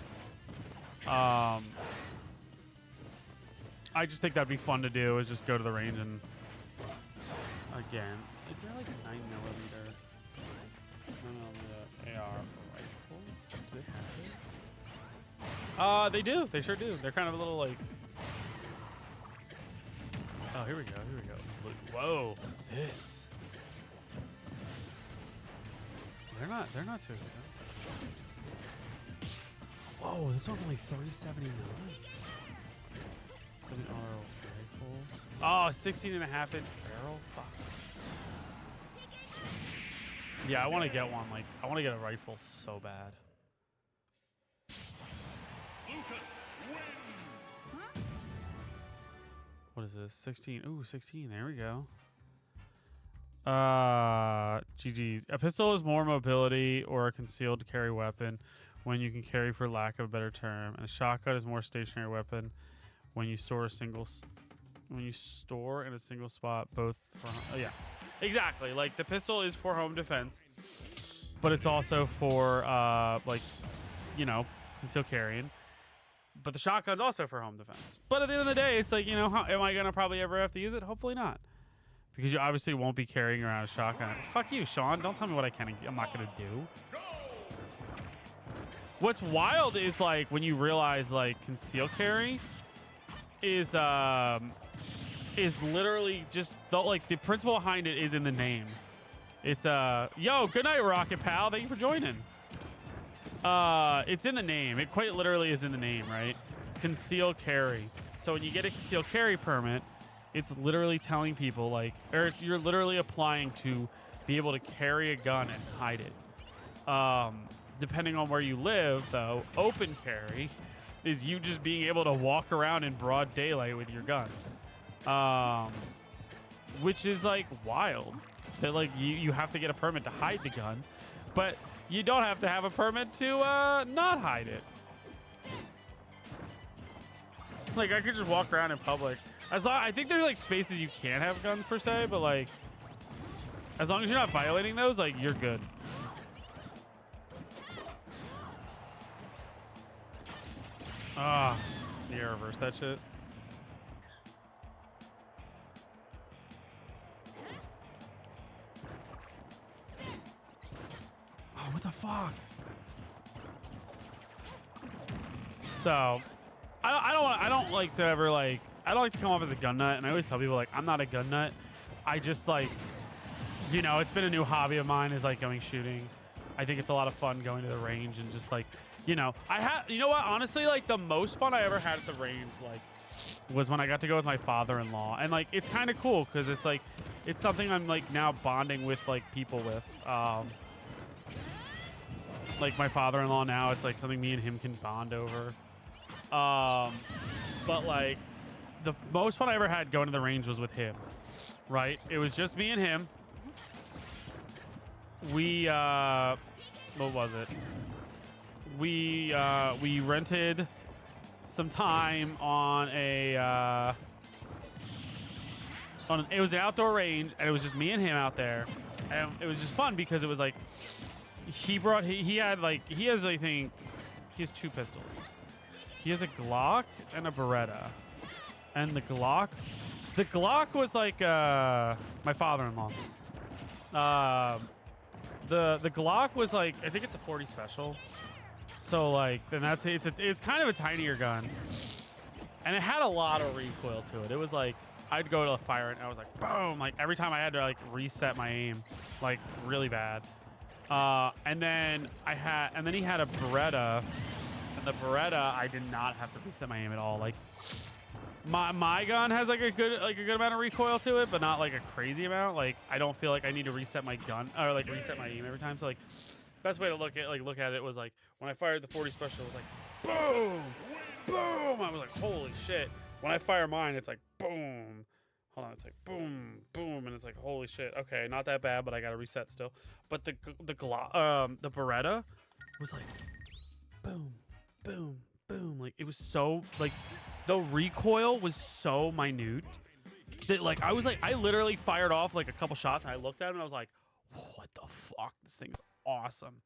I just think that'd be fun to do is just go to the range and again, is there like a 9mm AR rifle? Do they have it? They do. They sure do. They're kind of a little like. Oh, here we go. Here we go. Whoa, what's this? They're not too expensive. Whoa, this one's only $379. Semi-auto rifle. Oh, 16.5-inch barrel. Fuck. Yeah, I want to get one. Like, I want to get a rifle so bad. What is this? 16. Ooh, 16. There we go. GG's. A pistol is more mobility or a concealed carry weapon when you can carry for lack of a better term, and a shotgun is more stationary weapon when you store a single in a single spot, both for yeah, exactly. Like the pistol is for home defense, but it's also for like, you know, concealed carrying. But the shotgun's also for home defense. But at the end of the day, it's like, you know, am I gonna probably ever have to use it? Hopefully not. Because you obviously won't be carrying around a shotgun. Fuck you, Sean. Don't tell me what I'm not going to do. What's wild is, like, when you realize, like, conceal carry is literally just, the principle behind it is in the name. It's, yo, good night, Rocket Pal. Thank you for joining. It's in the name. It quite literally is in the name, right? Conceal carry. So when you get a conceal carry permit, it's literally telling people, like, or you're literally applying to be able to carry a gun and hide it. Depending on where you live, though, open carry is you just being able to walk around in broad daylight with your gun. Which is, like, wild. That, like, you have to get a permit to hide the gun, but you don't have to have a permit to not hide it. Like, I could just walk around in public. I think there's like spaces you can't have guns per se, but like as long as you're not violating those, like you're good. Ah, yeah, reverse that shit. Oh, what the fuck? So, I don't like to ever like. I don't like to come off as a gun nut, and I always tell people, like, I'm not a gun nut. I just, like, you know, it's been a new hobby of mine is, like, going shooting. I think it's a lot of fun going to the range and just, like, you know. You know what? Honestly, like, the most fun I ever had at the range, like, was when I got to go with my father-in-law. And, like, it's kind of cool because it's, like, it's something I'm, like, now bonding with, like, people with. Like, my father-in-law now, it's, like, something me and him can bond over. But, like, the most fun I ever had going to the range was with him, right? It was just me and him. We, what was it? We rented some time on a, it was an outdoor range, and it was just me and him out there. And it was just fun because it was like, he has, I think, he has 2 pistols. He has a Glock and a Beretta. And the Glock was like my father-in-law. The Glock was like, I think it's a 40 special. So like, then it's kind of a tinier gun, and it had a lot of recoil to it. It was like I'd go to fire it, and I was like, boom! Like every time I had to like reset my aim, like really bad. And then he had a Beretta, and the Beretta I did not have to reset my aim at all. Like My gun has like a good amount of recoil to it, but not like a crazy amount. Like I don't feel like I need to reset my gun or like reset my aim every time. So like best way to look at it was like when I fired the 40 special, it was like boom, boom. I was like, holy shit. When I fire mine, it's like boom. Hold on, it's like boom, boom, and it's like holy shit. Okay, not that bad, but I gotta reset still. But the Beretta was like boom, boom, boom. Like it was so like the recoil was so minute that like I literally fired off like a couple shots and I looked at it and I was like, what the fuck? This thing's awesome.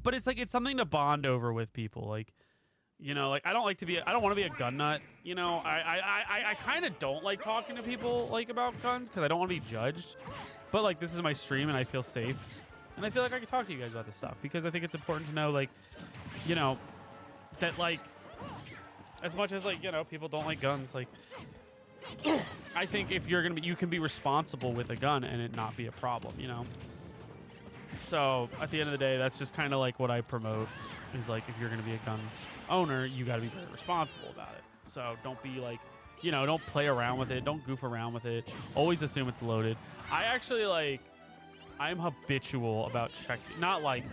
But it's like it's something to bond over with people. Like, you know, like I don't want to be a gun nut. You know, I kind of don't like talking to people like about guns because I don't want to be judged. But like this is my stream and I feel safe. And I feel like I can talk to you guys about this stuff because I think it's important to know, like, you know, that like as much as like, you know, people don't like guns, like I think if you're you can be responsible with a gun and it not be a problem, you know. So at the end of the day, that's just kind of like what I promote is like if you're gonna be a gun owner, you got to be very responsible about it. So don't be like, you know, don't play around with it, don't goof around with it. Always assume it's loaded. I actually like. I'm habitual about checking, not like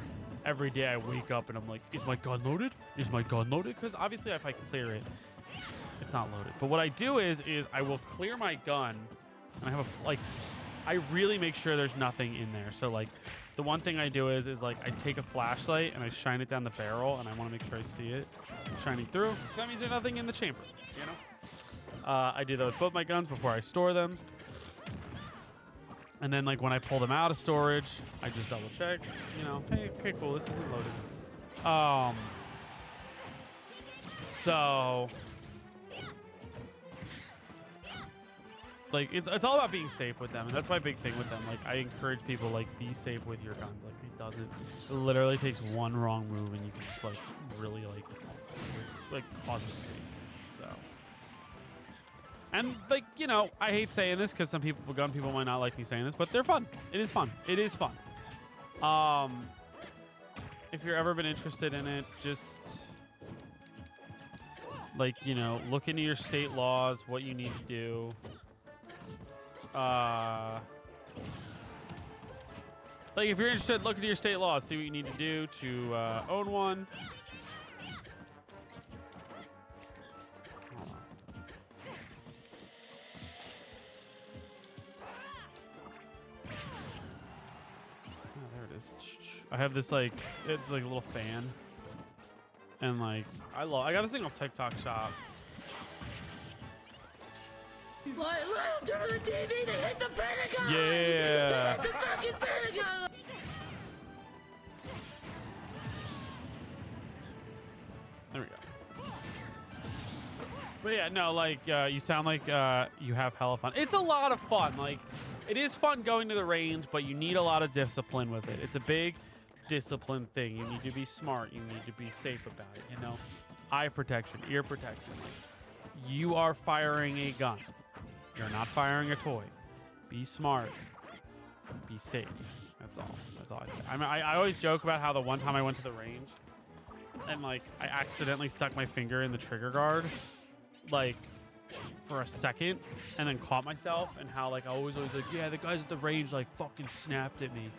every day I wake up and I'm like, is my gun loaded? Is my gun loaded? Because obviously if I clear it, it's not loaded. But what I do is I will clear my gun and I have I really make sure there's nothing in there. So like the one thing I do is like I take a flashlight and I shine it down the barrel and I want to make sure I see it shining through. So that means there's nothing in the chamber, you know? I do that with both my guns before I store them. And then, like, when I pull them out of storage, I just double check, you know, hey, okay, cool, this isn't loaded. So, like, it's all about being safe with them, and that's my big thing with them. Like, I encourage people, like, be safe with your guns. Like, it literally takes one wrong move, and you can just, like, really, like cause a mistake. So. And, like, you know, I hate saying this because some people, gun people might not like me saying this, but they're fun. It is fun. It is fun. If you've ever been interested in it, just, like, you know, look into your state laws, what you need to do. Like, if you're interested, look into your state laws, see what you need to do to own one. I have this like it's like a little fan, and like I got this thing off TikTok Shop. Like, turn on the TV, they hit the Pentagon! Yeah. They hit the fucking Pentagon! There we go. But yeah, no, like you sound like you have hella fun. It's a lot of fun. Like it is fun going to the range, but you need a lot of discipline with it. It's a big discipline thing. You need to be smart. You need to be safe about it, you know? Eye protection, ear protection. You are firing a gun. You're not firing a toy. Be smart. Be safe. That's all. That's all I say. I mean, I always joke about how the one time I went to the range and like I accidentally stuck my finger in the trigger guard like for a second and then caught myself, and how like I always like, yeah, the guys at the range like fucking snapped at me.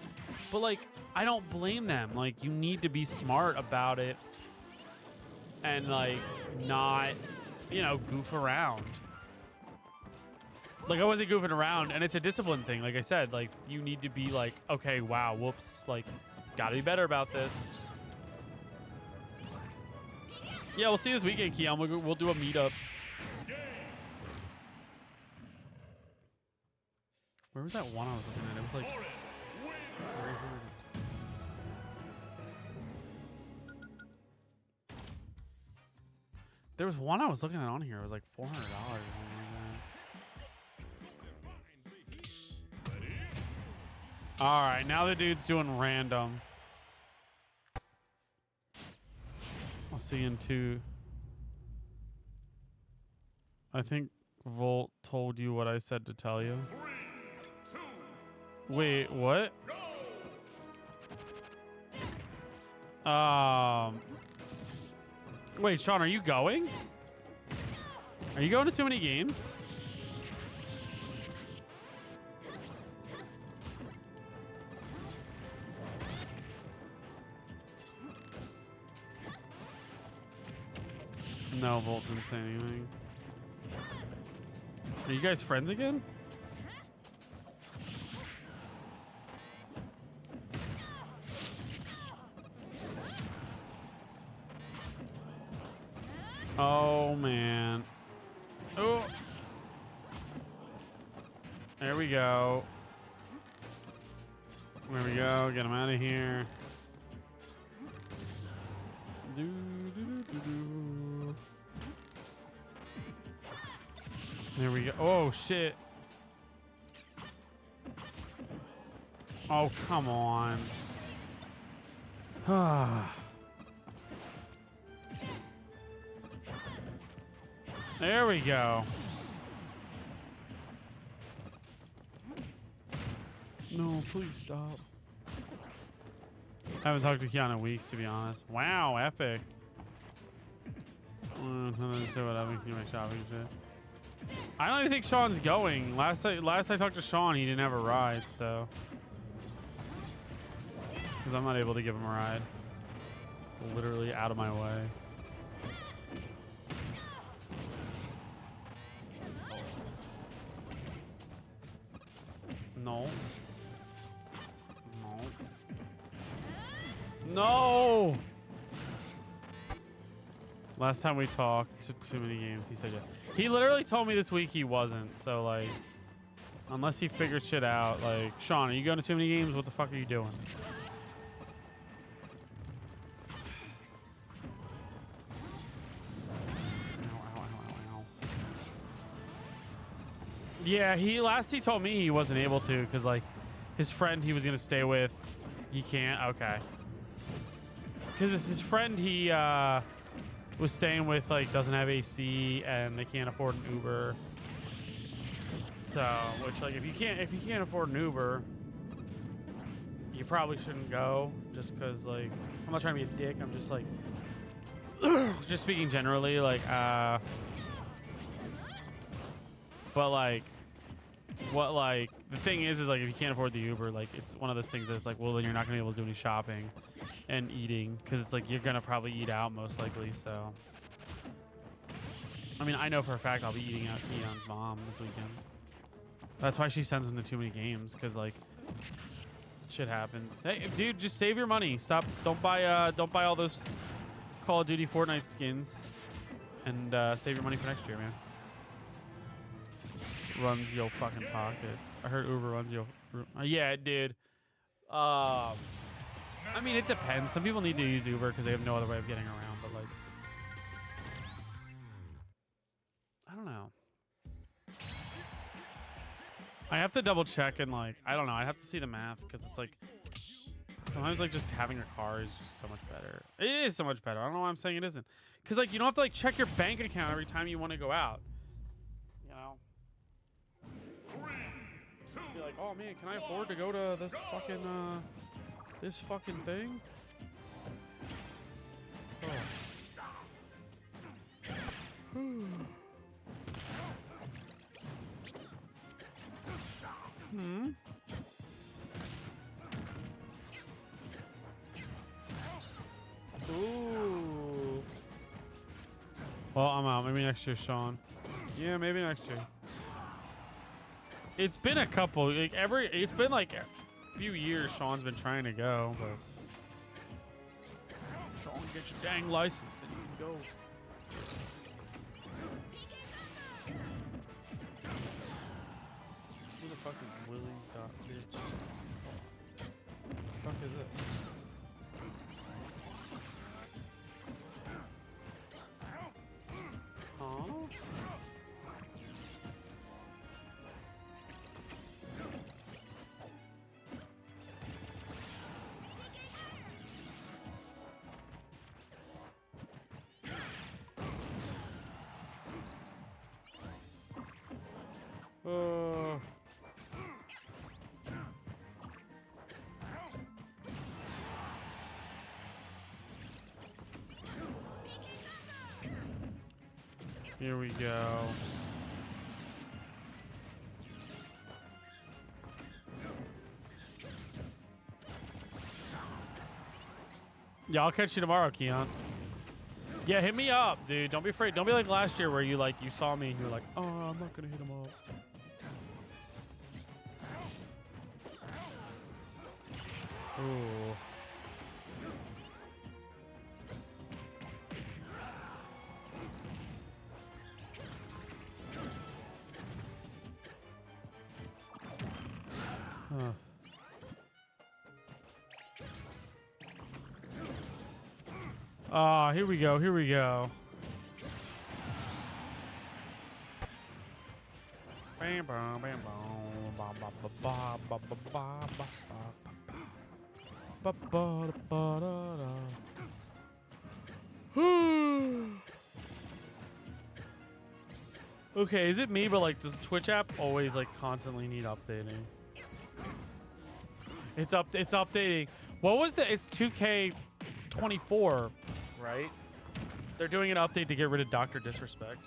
But like I don't blame them. Like you need to be smart about it and like not, you know, goof around. Like I wasn't goofing around, and it's a discipline thing. Like I said, like you need to be like, okay, wow, whoops, like gotta be better about this. Yeah, we'll see this weekend, Keon. We'll do a meetup. Where was that one I was looking at? It was like 300. There was one I was looking at on here. It was like $400 or something like that. All right, now the dude's doing random. I'll see you in 2. I think Volt told you what I said to tell you. 3, 2, Wait, what? go! Wait, Sean, are you going? Are you going to too many games? No, Volt didn't say anything. Are you guys friends again? Oh, man. Oh. There we go. There we go. Get him out of here. Do, do, do, do, do. There we go. Oh, shit. Oh, come on. There we go. No, please stop. I haven't talked to Keanu in weeks, to be honest. Wow, epic. I don't even think Sean's going. Last I talked to Sean, he didn't have a ride, so. Because I'm not able to give him a ride. It's literally out of my way. No. No. No! Last time we talked to too many games, he said yeah. He literally told me this week he wasn't, so like, unless he figured shit out, like, Sean, are you going to too many games? What the fuck are you doing? Yeah, he told me he wasn't able to because like his friend he was gonna stay with, he can't. Okay, because it's his friend he was staying with like doesn't have AC and they can't afford an Uber. So, which like if you can't afford an Uber, you probably shouldn't go. Just because like I'm not trying to be a dick. I'm just like just speaking generally like but like. What like the thing is like if you can't afford the Uber, like it's one of those things that it's like, well, then you're not gonna be able to do any shopping and eating because it's like you're gonna probably eat out most likely. So I mean, I know for a fact I'll be eating out Keon's mom this weekend. That's why she sends him to too many games because like shit happens. Hey, dude, just save your money. Stop. Don't buy all those Call of Duty Fortnite skins and save your money for next year, man. Runs your fucking pockets. I heard Uber runs your. Yeah, it did. I mean, it depends. Some people need to use Uber because they have no other way of getting around. But like, I don't know. I have to double check and like, I don't know. I have to see the math because it's like sometimes like just having a car is just so much better. It is so much better. I don't know why I'm saying it isn't. Because like you don't have to like check your bank account every time you want to go out. You know. Be like, oh man, can I afford to go to this fucking thing? Oh. Ooh. Well, I'm out. Maybe next year, Sean. Yeah, maybe next year. It's been a couple, like it's been like a few years Sean's been trying to go, but Sean, get your dang license and you can go. Who the fuck is Willie Dot bitch? What the fuck is this? Huh? Here we go. Yeah, I'll catch you tomorrow, Keon. Yeah, hit me up, dude. Don't be afraid. Don't be like last year where you saw me and you were like, oh, I'm not gonna hit him up. Ooh. Huh. Ah, here we go. Here we go. Bam, bam, bam, bam, ba, ba, ba, ba, ba, ba, ba, ba, ba, ba, da, da. Okay, is it me? But like, does the Twitch app always like constantly need updating? It's updating. What was the? It's 2K24, right? They're doing an update to get rid of Dr. Disrespect.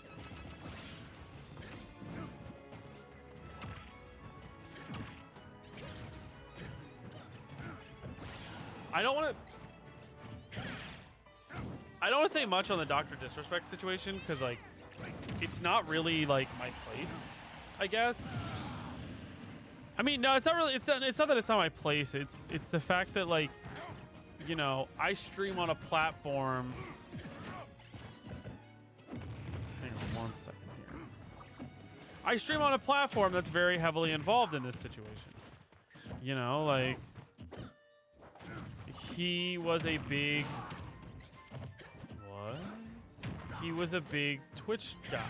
I don't want to say much on the Dr. Disrespect situation because like it's not really like my place, I guess. I mean, no, it's not really. It's not that it's not my place. It's the fact that like, you know, I stream on a platform. Hang on 1 second here. I stream on a platform that's very heavily involved in this situation. You know, like he was a big what? He was a big Twitch guy.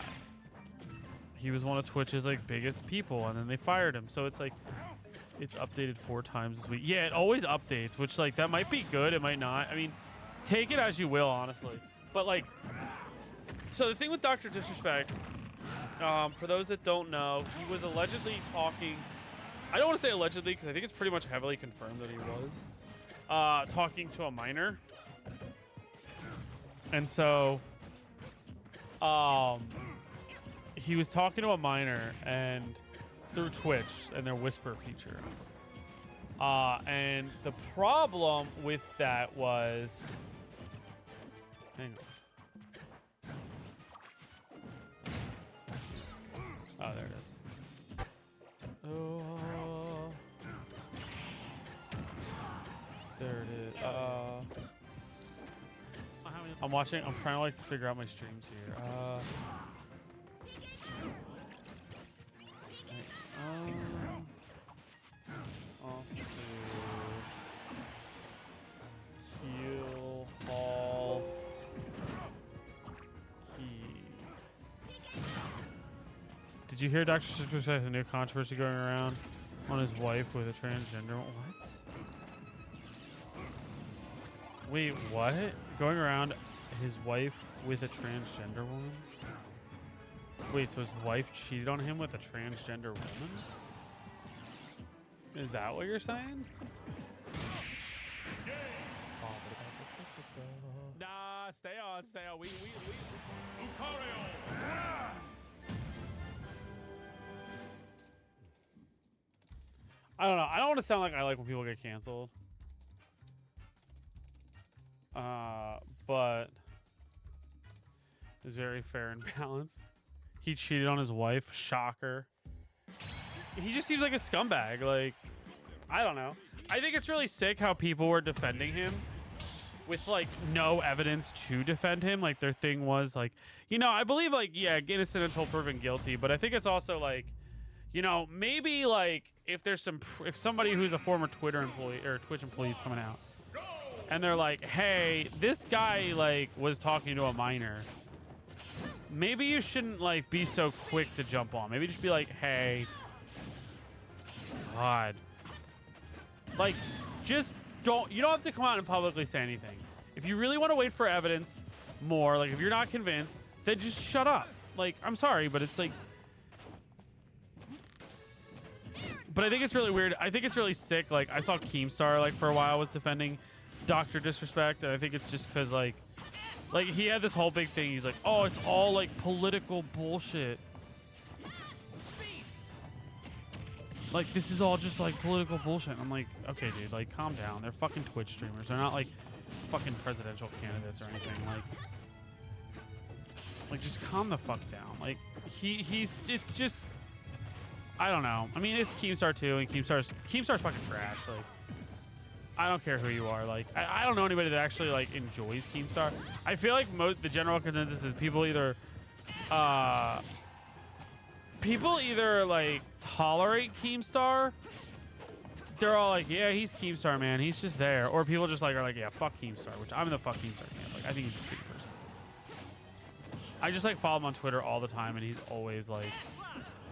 He was one of Twitch's like biggest people, and then they fired him. So it's like it's updated 4 times this week. Yeah, it always updates, which like that might be good, it might not. I mean, take it as you will, honestly. But like, so the thing with Dr. Disrespect, for those that don't know, he was allegedly talking. I don't want to say allegedly because I think it's pretty much heavily confirmed that he was talking to a minor, and so he was talking to a minor and through Twitch and their whisper feature. And the problem with that was, hang on. Oh, there it is. Oh, there it is. I'm watching. I'm trying to like figure out my streams here. Off to heal all key. Did you hear Dr. Disrespect has a new controversy going around on his wife with a transgender? What? Wait, what? Going around his wife with a transgender woman? Wait, so his wife cheated on him with a transgender woman? Is that what you're saying? Nah, stay on, stay on. We. I don't know. I don't want to sound like I like when people get canceled. But it's very fair and balanced. He cheated on his wife. Shocker. He just seems like a scumbag. Like, I don't know. I think it's really sick how people were defending him with like no evidence to defend him. Like their thing was like, you know, I believe like, yeah, innocent until proven guilty. But I think it's also like, you know, maybe like if there's if somebody who's a former Twitter employee or Twitch employee is coming out and they're like, hey, this guy like was talking to a minor. Maybe you shouldn't like be so quick to jump on. Maybe just be like, hey, God. Like, just you don't have to come out and publicly say anything. If you really want to wait for evidence more, like if you're not convinced, then just shut up. Like, I'm sorry, but it's like, but I think it's really weird. I think it's really sick. Like, I saw Keemstar like for a while was defending Dr. Disrespect, and I think it's just because like Like, he had this whole big thing. He's like, oh, it's all like political bullshit. Like, this is all just like political bullshit. I'm like, okay, dude, like, calm down. They're fucking Twitch streamers. They're not like fucking presidential candidates or anything. Like just calm the fuck down. Like, it's just, I don't know. I mean, it's Keemstar too, and Keemstar's fucking trash. Like, I don't care who you are. Like, I don't know anybody that actually like enjoys Keemstar. I feel like the general consensus is people either like tolerate Keemstar. They're all like, yeah, he's Keemstar, man. He's just there. Or people just like are like, yeah, fuck Keemstar, which I'm in the fuck Keemstar camp. Like, I think he's a shitty person. I just like follow him on Twitter all the time, and he's always like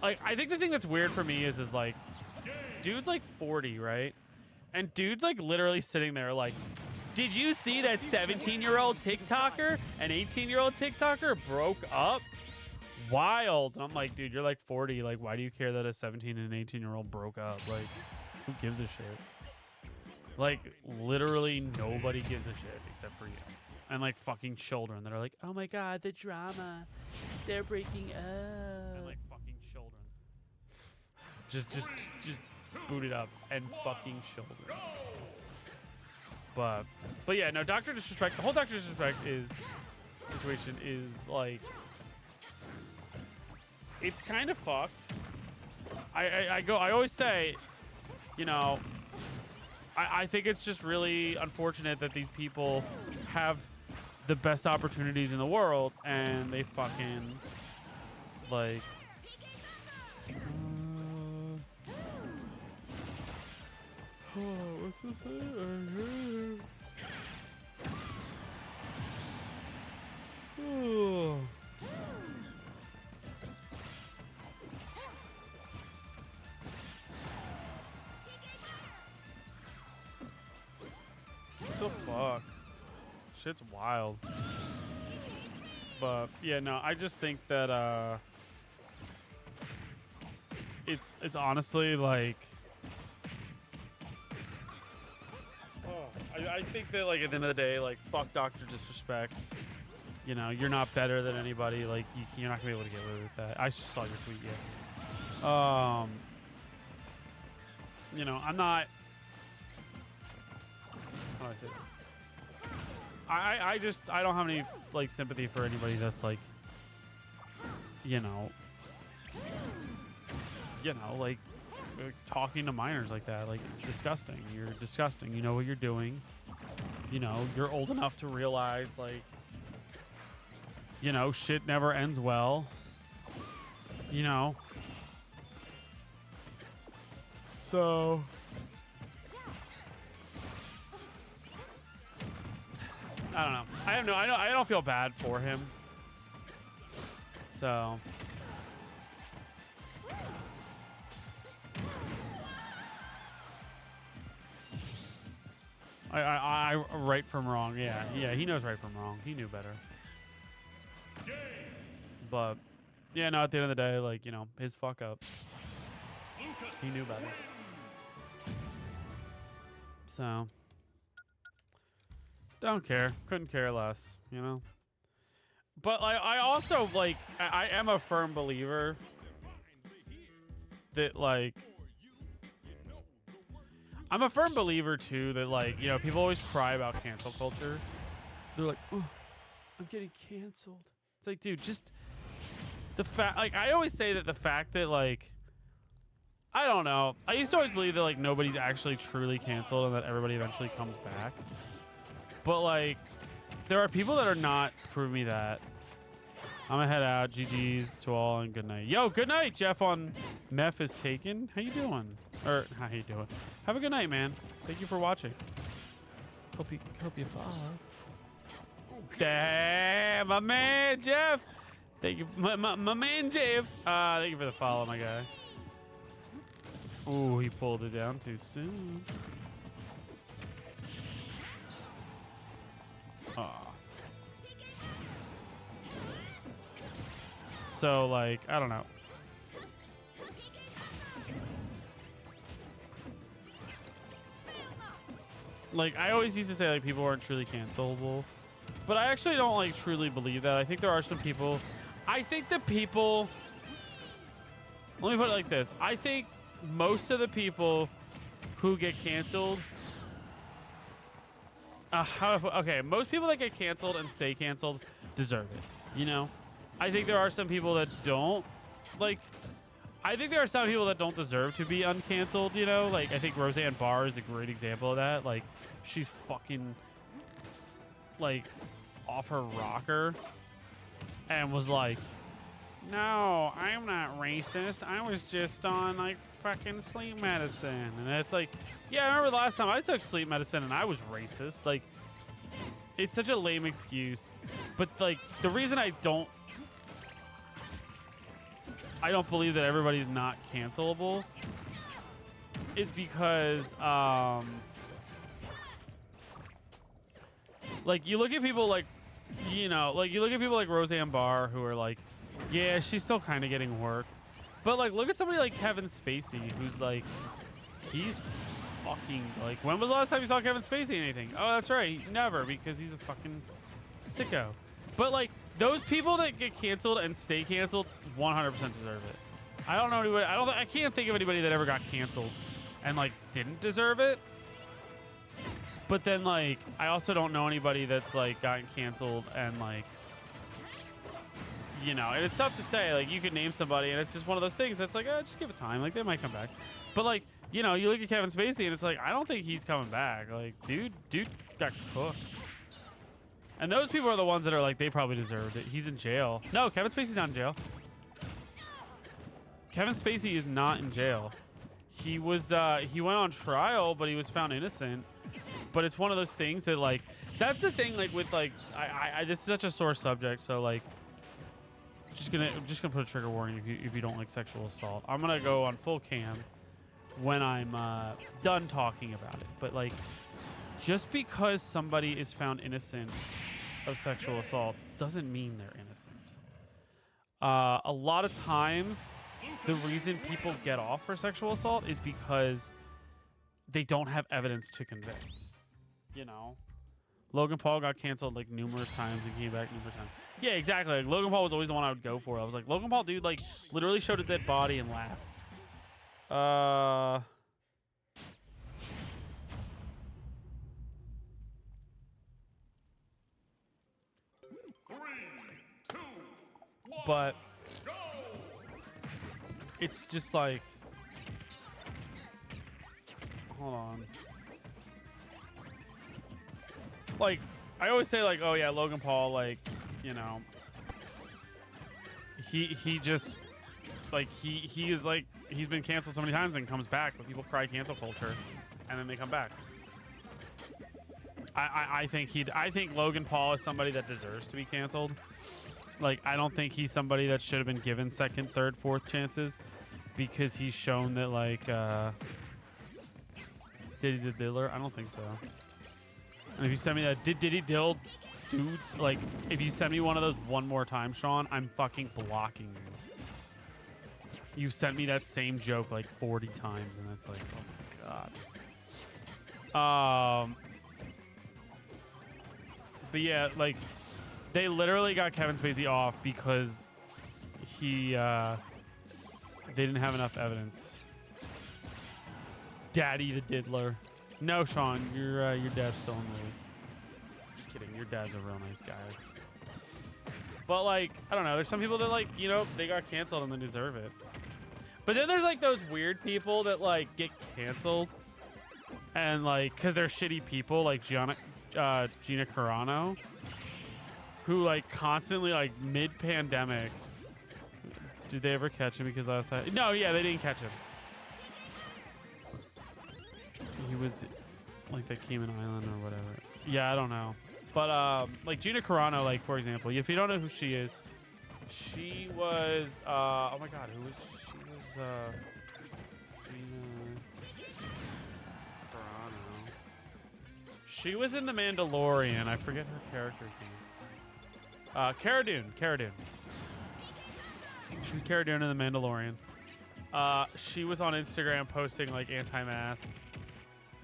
I think the thing that's weird for me is like, dude's like 40, right? And dude's like literally sitting there like, did you see that 17-year-old TikToker and 18-year-old TikToker broke up? Wild. And I'm like, dude, you're like 40. Like, why do you care that a 17 and an 18-year-old broke up? Like, who gives a shit? Like, literally nobody gives a shit except for you. And like fucking children that are like, oh my god, the drama. They're breaking up. And like fucking children. Just boot it up and fucking children. But yeah, no, Dr. Disrespect, the whole Dr. Disrespect situation is like, it's kind of fucked. I always say, you know, I think it's just really unfortunate that these people have the best opportunities in the world and they fucking like what's this here? What the fuck? Shit's wild. But yeah, no, I just think that it's honestly like, I think that like at the end of the day, like, fuck Dr. Disrespect. You know, you're not better than anybody. Like, you're not gonna be able to get away with that. I just saw your tweet, yeah. You know, I'm not. How do I say this? I don't have any like sympathy for anybody that's like, you know, like talking to minors like that. Like, it's disgusting. You're disgusting. You know what you're doing. You know, you're old enough to realize, like, you know, shit never ends well. You know. So I don't know. I don't feel bad for him. So I right from wrong. Yeah, he knows right from wrong. He knew better. But yeah, no, at the end of the day, like, you know, his fuck up. He knew better. So don't care. Couldn't care less, you know? But like, I also, like, I am a firm believer that, like, I'm a firm believer too that, like, you know, people always cry about cancel culture. They're like, oh, I'm getting canceled. It's like, dude, just the fact, like, I always say that the fact that, like, I don't know. I used to always believe that, like, nobody's actually truly canceled and that everybody eventually comes back. But, like, there are people that are not proving me that. I'm gonna head out. GG's to all and good night. Yo, good night, Jeff on Meth is Taken. How you doing? Or how you doing? Have a good night, man. Thank you for watching. Hope you follow. Damn, my man Jeff. Thank you, my man Jeff. Thank you for the follow, my guy. Ooh, he pulled it down too soon. So, like, I don't know. Like, I always used to say, like, people aren't truly cancelable. But I actually don't like truly believe that. I think there are some people. I think the people. Let me put it like this. I think most of the people who get canceled. Okay, most people that get canceled and stay canceled deserve it. You know, I think there are some people that don't. Like, I think there are some people that don't deserve to be uncanceled. You know, like I think Roseanne Barr is a great example of that. Like, she's fucking like off her rocker and was like, no, I'm not racist. I was just on like fucking sleep medicine. And it's like, yeah, I remember the last time I took sleep medicine and I was racist. Like, it's such a lame excuse. But like, the reason I don't believe that everybody's not cancelable is because like you look at people like, you know, like you look at people like Roseanne Barr who are like, yeah, she's still kind of getting work. But like, look at somebody like Kevin Spacey, who's like, he's fucking like, when was the last time you saw Kevin Spacey in anything? Oh, that's right, never, because he's a fucking sicko. But like, those people that get canceled and stay canceled 100% deserve it. I don't know anybody, I can't think of anybody that ever got canceled and like didn't deserve it. But then like, I also don't know anybody that's like gotten canceled and like, you know, and it's tough to say. Like, you could name somebody, and it's just one of those things that's like, just give it time. Like, they might come back. But, like, you know, you look at Kevin Spacey, and it's like, I don't think he's coming back. Like, dude got cooked. And those people are the ones that are like, they probably deserved it. He's in jail. No, Kevin Spacey's not in jail. Kevin Spacey is not in jail. He was, he went on trial, but he was found innocent. But it's one of those things that, like, that's the thing, like, with, like, this is such a sore subject, so, like, I'm just gonna put a trigger warning if you don't like sexual assault. I'm gonna go on full cam when I'm done talking about it. But like, just because somebody is found innocent of sexual assault doesn't mean they're innocent. A lot of times, the reason people get off for sexual assault is because they don't have evidence to convict. You know, Logan Paul got canceled like numerous times and came back numerous times. Yeah, exactly. Like, Logan Paul was always the one I would go for. I was like, Logan Paul, dude, like, literally showed a dead body and laughed. 3, 2, 1, but go! it's just like, hold on. Like, I always say like, oh yeah, Logan Paul, like, you know, he just like he is like, he's been canceled so many times and comes back, but people cry cancel culture and then they come back. I think Logan Paul is somebody that deserves to be canceled. Like, I don't think he's somebody that should have been given second, third, fourth chances because he's shown that, like, did he the Diddler? I don't think so. And if you send me that did he dill dudes, like, if you send me one of those one more time, Sean, I'm fucking blocking you. You sent me that same joke like 40 times, and it's like, oh my god. But yeah, like, they literally got Kevin Spacey off because they didn't have enough evidence. Daddy the Diddler. No, Sean, your dad's still in the news. Just kidding. Your dad's a real nice guy. But, like, I don't know. There's some people that, like, you know, they got canceled and they deserve it. But then there's, like, those weird people that, like, get canceled and, like, because they're shitty people, like Gina Carano, who, like, constantly, like, mid-pandemic. Did they ever catch him because last time? No, yeah, they didn't catch him. He was like the Cayman Island or whatever. Yeah, I don't know. But like Gina Carano, like, for example, if you don't know who she is, she was oh my god, who was she? Was Gina Carano. She was in The Mandalorian. I forget her character's name. Cara Dune. She was Cara Dune in The Mandalorian. She was on Instagram posting like anti-mask,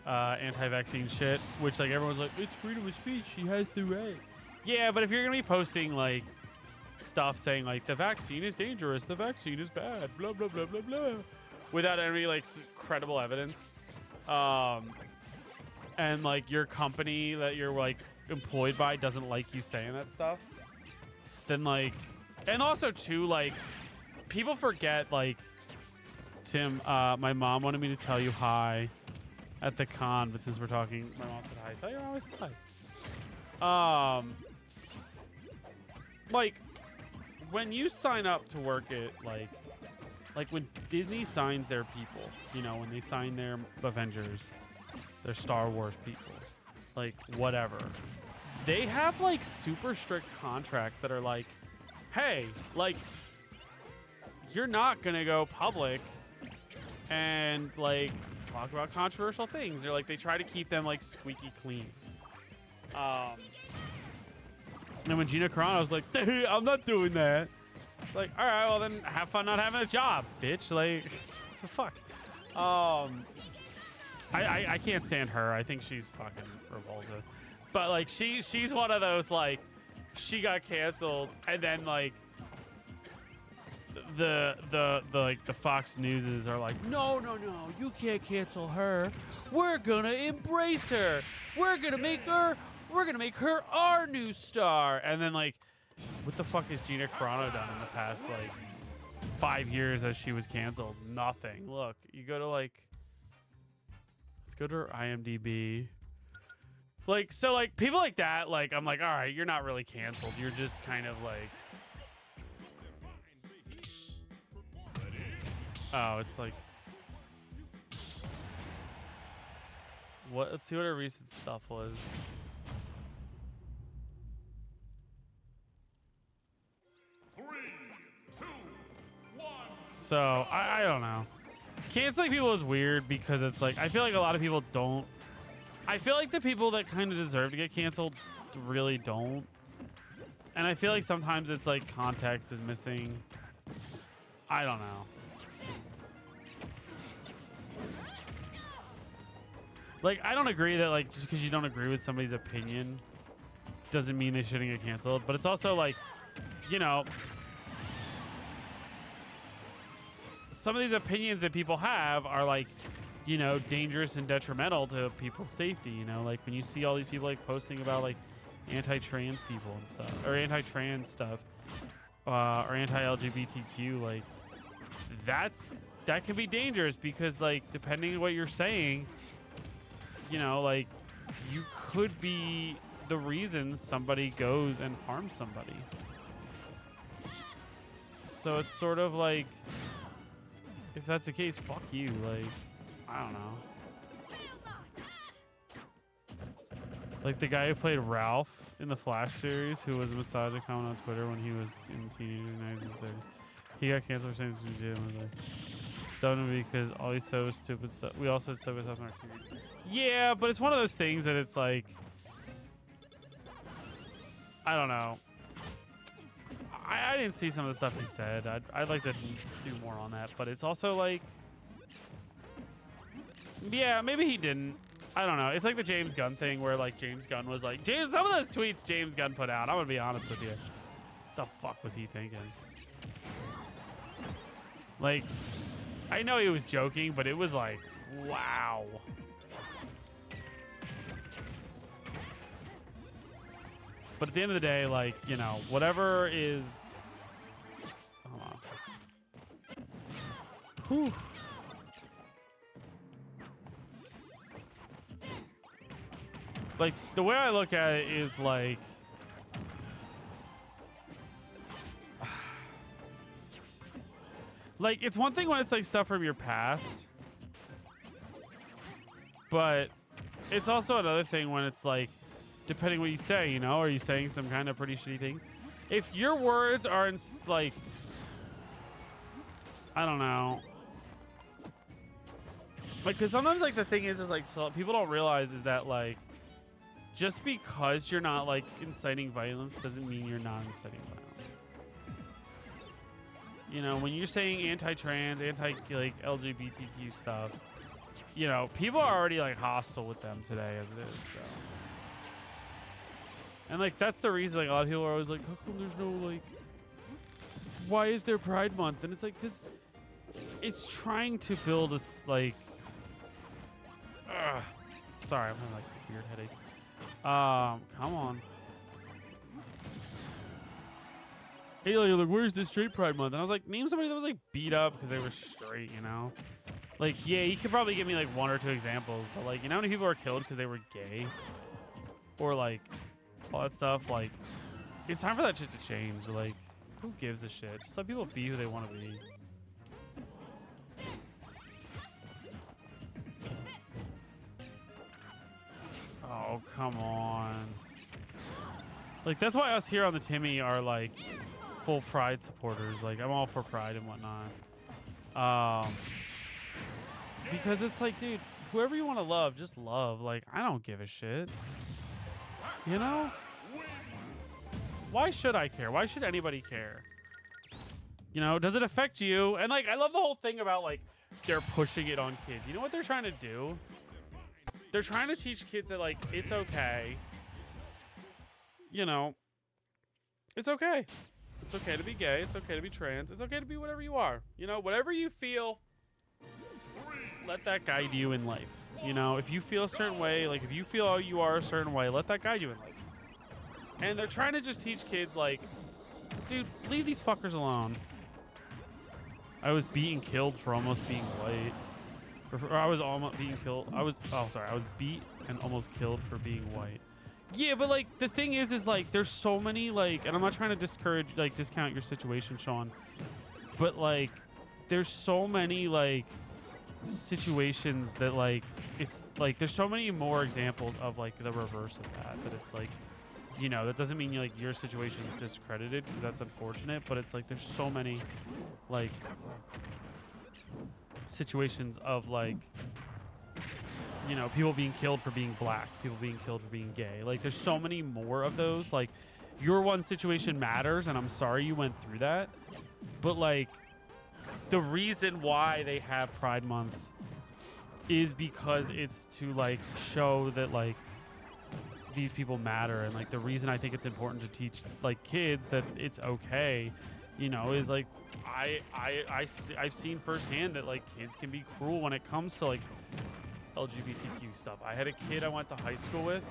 anti-vaccine shit, which, like, everyone's like, it's freedom of speech, she has the right. Yeah, but if you're gonna be posting like stuff saying like the vaccine is dangerous, the vaccine is bad, blah blah blah blah blah, without any like credible evidence, and like your company that you're like employed by doesn't like you saying that stuff, then like, and also too like, people forget like, Tim, my mom wanted me to tell you hi at the con, but since we're talking, my mom said hi. Tell your mom I said hi. Like, when you sign up to work at like when Disney signs their people, you know, when they sign their Avengers, their Star Wars people, like whatever, they have like super strict contracts that are like, hey, like, you're not gonna go public and like talk about controversial things. They're like, they try to keep them like squeaky clean. And when Gina Carano was like, I'm not doing that. Like, all right, well then have fun not having a job, bitch. Like, so fuck. I can't stand her. I think she's fucking repulsive. But like, she's one of those like, she got canceled and then like the Fox Newses are like, no, you can't cancel her. We're gonna embrace her. We're gonna make her our new star. And then like, what the fuck has Gina Carano done in the past like 5 years as she was canceled? Nothing. Look, you go to like, let's go to her IMDb. Like, so like people like that, like I'm like, all right, you're not really canceled. You're just kind of like, oh, it's like, what? Let's see what her recent stuff was. So I don't know. Canceling people is weird because it's like, I feel like a lot of people don't. I feel like the people that kind of deserve to get canceled really don't. And I feel like sometimes it's like context is missing. I don't know. Like, I don't agree that like just because you don't agree with somebody's opinion doesn't mean they shouldn't get canceled. But it's also like, you know, some of these opinions that people have are like, you know, dangerous and detrimental to people's safety. You know, like when you see all these people like posting about like anti-trans people and stuff, or anti-trans stuff, or anti-LGBTQ, like that can be dangerous because like depending on what you're saying, you know, like you could be the reason somebody goes and harms somebody. So it's sort of like, if that's the case, fuck you. Like, I don't know. Like the guy who played Ralph in the Flash series, who was a misogyny comment on Twitter when he was in teenage 90s. He got canceled for saying some shit. And was like, dumb because all he said was stupid stuff. We all said stupid stuff in our community. Yeah, but it's one of those things that it's like, I don't know. I didn't see some of the stuff he said. I'd like to do more on that, but it's also like, yeah, maybe he didn't. I don't know. It's like the James Gunn thing where like James Gunn was like, some of those tweets James Gunn put out, I'm gonna be honest with you. The fuck was he thinking? Like, I know he was joking, but it was like, wow. But at the end of the day, like, you know, whatever is... Hold on. Whew. Like, the way I look at it is like... Like, it's one thing when it's like stuff from your past. But it's also another thing when it's like, depending what you say, you know, are you saying some kind of pretty shitty things? If your words are in, like, I don't know. Like, because sometimes, like, the thing is like, so people don't realize is that, like, just because you're not, like, inciting violence doesn't mean you're not inciting violence. You know, when you're saying anti-trans, like, LGBTQ stuff, you know, people are already, like, hostile with them today as it is, so. And like that's the reason like a lot of people are always like, how come there's no like, why is there Pride Month? And it's like, because it's trying to build a like, sorry, I'm having like a weird headache. Come on. Hey, like, where's this straight Pride Month? And I was like, name somebody that was like beat up because they were straight, you know? Like, yeah, you could probably give me like 1 or 2 examples, but like, you know how many people are killed because they were gay? Or like, all that stuff? Like, it's time for that shit to change. Like, who gives a shit? Just let people be who they want to be. Oh, come on. Like, that's why us here on the Timmy are like full Pride supporters. Like, I'm all for Pride and whatnot. Because it's like, dude, whoever you want to love, just love. Like, I don't give a shit. You know? Why should I care? Why should anybody care? You know, does it affect you? And like, I love the whole thing about like, they're pushing it on kids. You know what they're trying to do? They're trying to teach kids that like, it's okay. You know, it's okay. It's okay to be gay. It's okay to be trans. It's okay to be whatever you are. You know, whatever you feel, let that guide you in life. You know, if you feel a certain way, like if you feel you are a certain way, let that guide you in life. And they're trying to just teach kids like, dude, leave these fuckers alone. I was beat and killed for almost being white. Or I was almost being killed. I was beat and almost killed for being white. Yeah, but like the thing is like there's so many like, and I'm not trying to discount your situation, Sean, but like there's so many like situations that like it's like there's so many more examples of like the reverse of that it's like, you know, that doesn't mean like your situation is discredited because that's unfortunate, but it's like there's so many like situations of like, you know, people being killed for being black, people being killed for being gay. Like there's so many more of those. Like your one situation matters and I'm sorry you went through that, but like the reason why they have Pride Month is because it's to like show that like these people matter. And like the reason I think it's important to teach like kids that it's okay, you know, is like I've seen firsthand that like kids can be cruel when it comes to like LGBTQ stuff. I had a kid I went to high school with.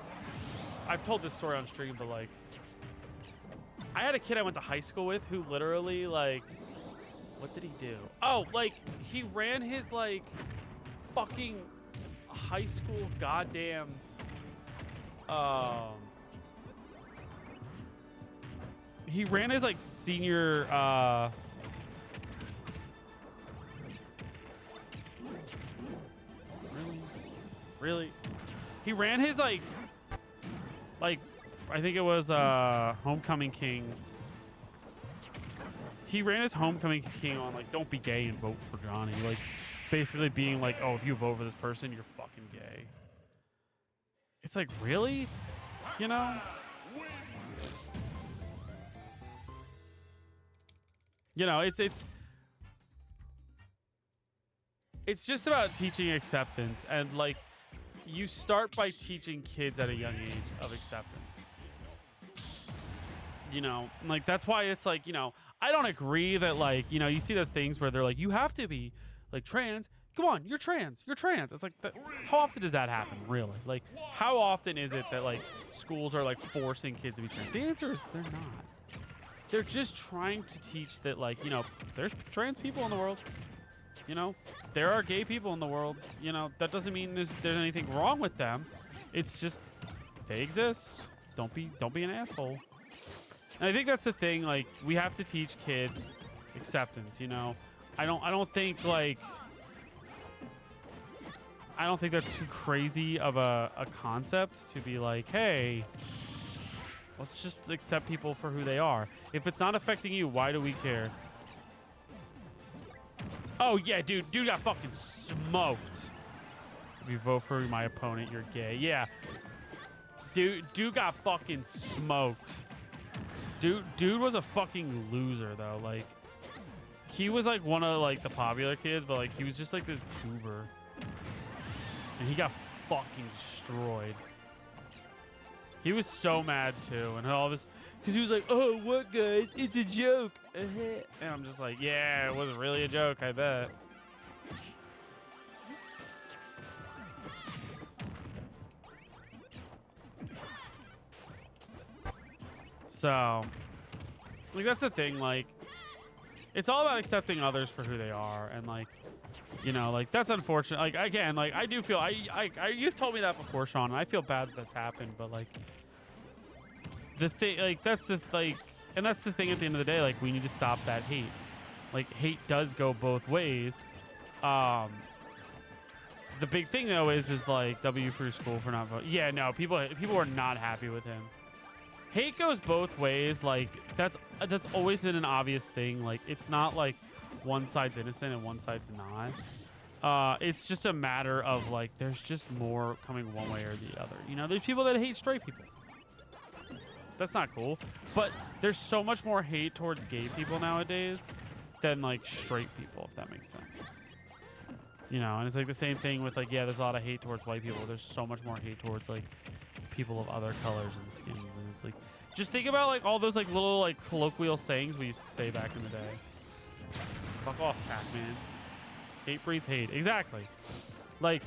I've told this story on stream, but like I had a kid I went to high school with who literally like, what did he do? Oh, like he ran his like fucking high school goddamn he ran his like senior really he ran his like I think it was Homecoming King. He ran his Homecoming King on like, don't be gay and vote for Johnny. Like basically being like, oh, if you vote for this person, you're fucking gay. It's like, really? You know? You know, it's just about teaching acceptance, and like you start by teaching kids at a young age of acceptance. You know, like that's why it's like, you know, I don't agree that like, you know, you see those things where they're like, you have to be like trans. Come on, you're trans. You're trans. It's like, how often does that happen, really? Like, how often is it that like schools are like forcing kids to be trans? The answer is they're not. They're just trying to teach that like, you know, there's trans people in the world. You know, there are gay people in the world. You know, that doesn't mean there's anything wrong with them. It's just they exist. Don't be an asshole. And I think that's the thing. Like, we have to teach kids acceptance. You know, I don't think that's too crazy of a concept to be like, hey, let's just accept people for who they are. If it's not affecting you, why do we care? Oh, yeah, dude got fucking smoked. If you vote for my opponent, you're gay. Yeah. Dude got fucking smoked. Dude was a fucking loser, though. Like, he was, like, one of, like, the popular kids, but, like, he was just, like, this goober. And he got fucking destroyed. He was so mad too, and all this because he was like, "Oh, what, guys? It's a joke." And I'm just like, "Yeah, it wasn't really a joke, I bet." So, like, that's the thing. Like, it's all about accepting others for who they are, and like, you know, like that's unfortunate. Like again, like I do feel you've told me that before, Sean, and I feel bad that's happened. But like, the thing, like that's the like, and that's the thing at the end of the day. Like, we need to stop that hate. Like, hate does go both ways. The big thing though is like W for school for not voting. Yeah, no, people are not happy with him. Hate goes both ways. Like that's always been an obvious thing. Like it's not like one side's innocent and one side's not. It's just a matter of like there's just more coming one way or the other. You know, there's people that hate straight people. That's not cool. But there's so much more hate towards gay people nowadays than like straight people, if that makes sense. You know, and it's like the same thing with like, yeah, there's a lot of hate towards white people. There's so much more hate towards like people of other colors and skins, and it's like, just think about like all those like little like colloquial sayings we used to say back in the day. Fuck off, Pac-Man. Hate breeds hate. Exactly. Like,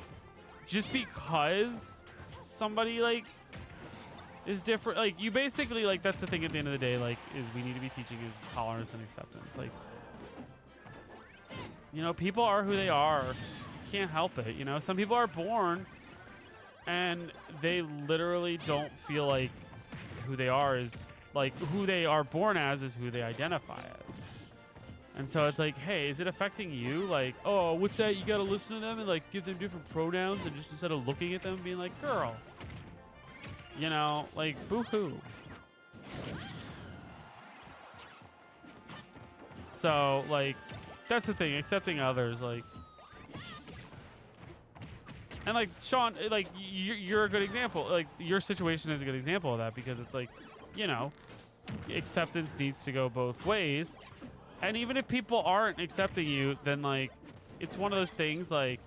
just because somebody like is different, like you basically like that's the thing at the end of the day. Like, is we need to be teaching is tolerance and acceptance. Like, you know, people are who they are. You can't help it. You know, some people are born and they literally don't feel like who they are is like who they are born as is who they identify as. And so it's like, hey, is it affecting you? Like, oh, what's that? You got to listen to them and like give them different pronouns and just instead of looking at them and being like, girl, you know, like boo-hoo. So like, that's the thing, accepting others, like, and like Sean, like you're a good example. Like your situation is a good example of that because it's like, you know, acceptance needs to go both ways. And even if people aren't accepting you, then like it's one of those things like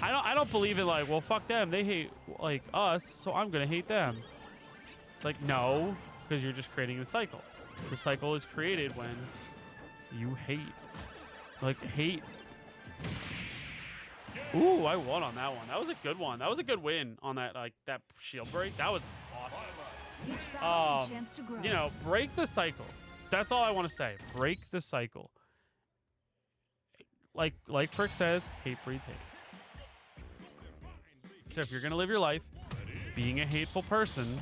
I don't believe in like, well, fuck them, they hate like us, so I'm gonna hate them. It's like, no, because you're just creating a cycle. The cycle is created when you hate. Like hate. Ooh, I won on that one. That was a good one. That was a good win on that like that shield break. That was awesome. You know, break the cycle. That's all I want to say. Break the cycle. Like Frick says, hate breeds hate. So if you're gonna live your life being a hateful person,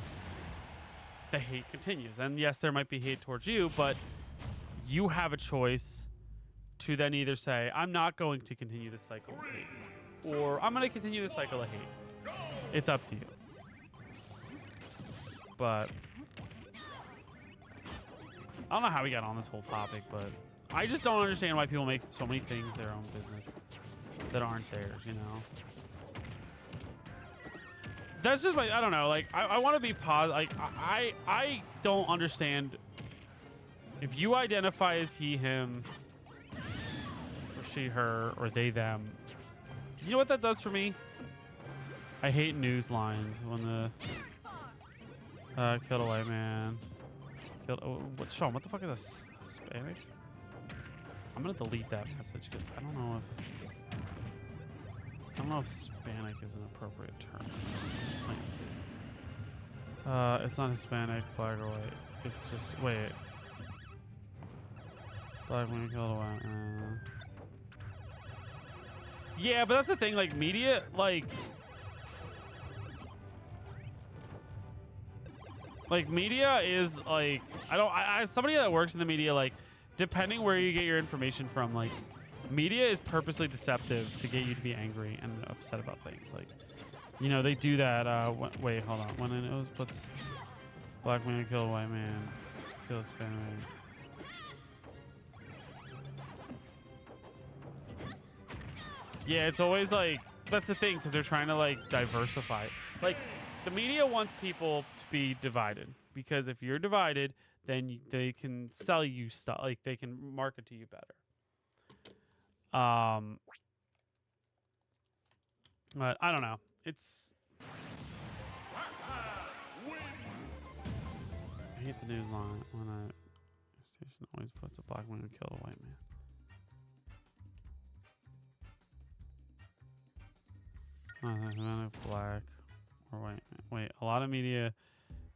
the hate continues. And yes, there might be hate towards you, but you have a choice to then either say, I'm not going to continue this cycle of hate, or I'm going to continue the cycle of hate. It's up to you. But I don't know how we got on this whole topic, but I just don't understand why people make so many things their own business that aren't theirs, you know? That's just my, I don't know, like, I want to be positive. Like, I don't understand if you identify as he, him, or she, her, or they, them. You know what that does for me? I hate news lines when the killed a white man. Killed. Oh, what's Sean? What the fuck is a Hispanic? I'm gonna delete that message because I don't know if Hispanic is an appropriate term. Let's see. It's not Hispanic, black or white. It's just wait. Black woman killed a white. Yeah, but that's the thing. Like media, like media is like I somebody that works in the media, like depending where you get your information from, like media is purposely deceptive to get you to be angry and upset about things. Like, you know, they do that. Wait, hold on. When it was what's black man killed a white man, killed a Hispanic man. Yeah, it's always like, that's the thing, because they're trying to like diversify. Like, the media wants people to be divided, because if you're divided, then they can sell you stuff, like they can market to you better. But I don't know. It's hate the news line when a station always puts a black man who killed a white man. Black or white. Wait, a lot of media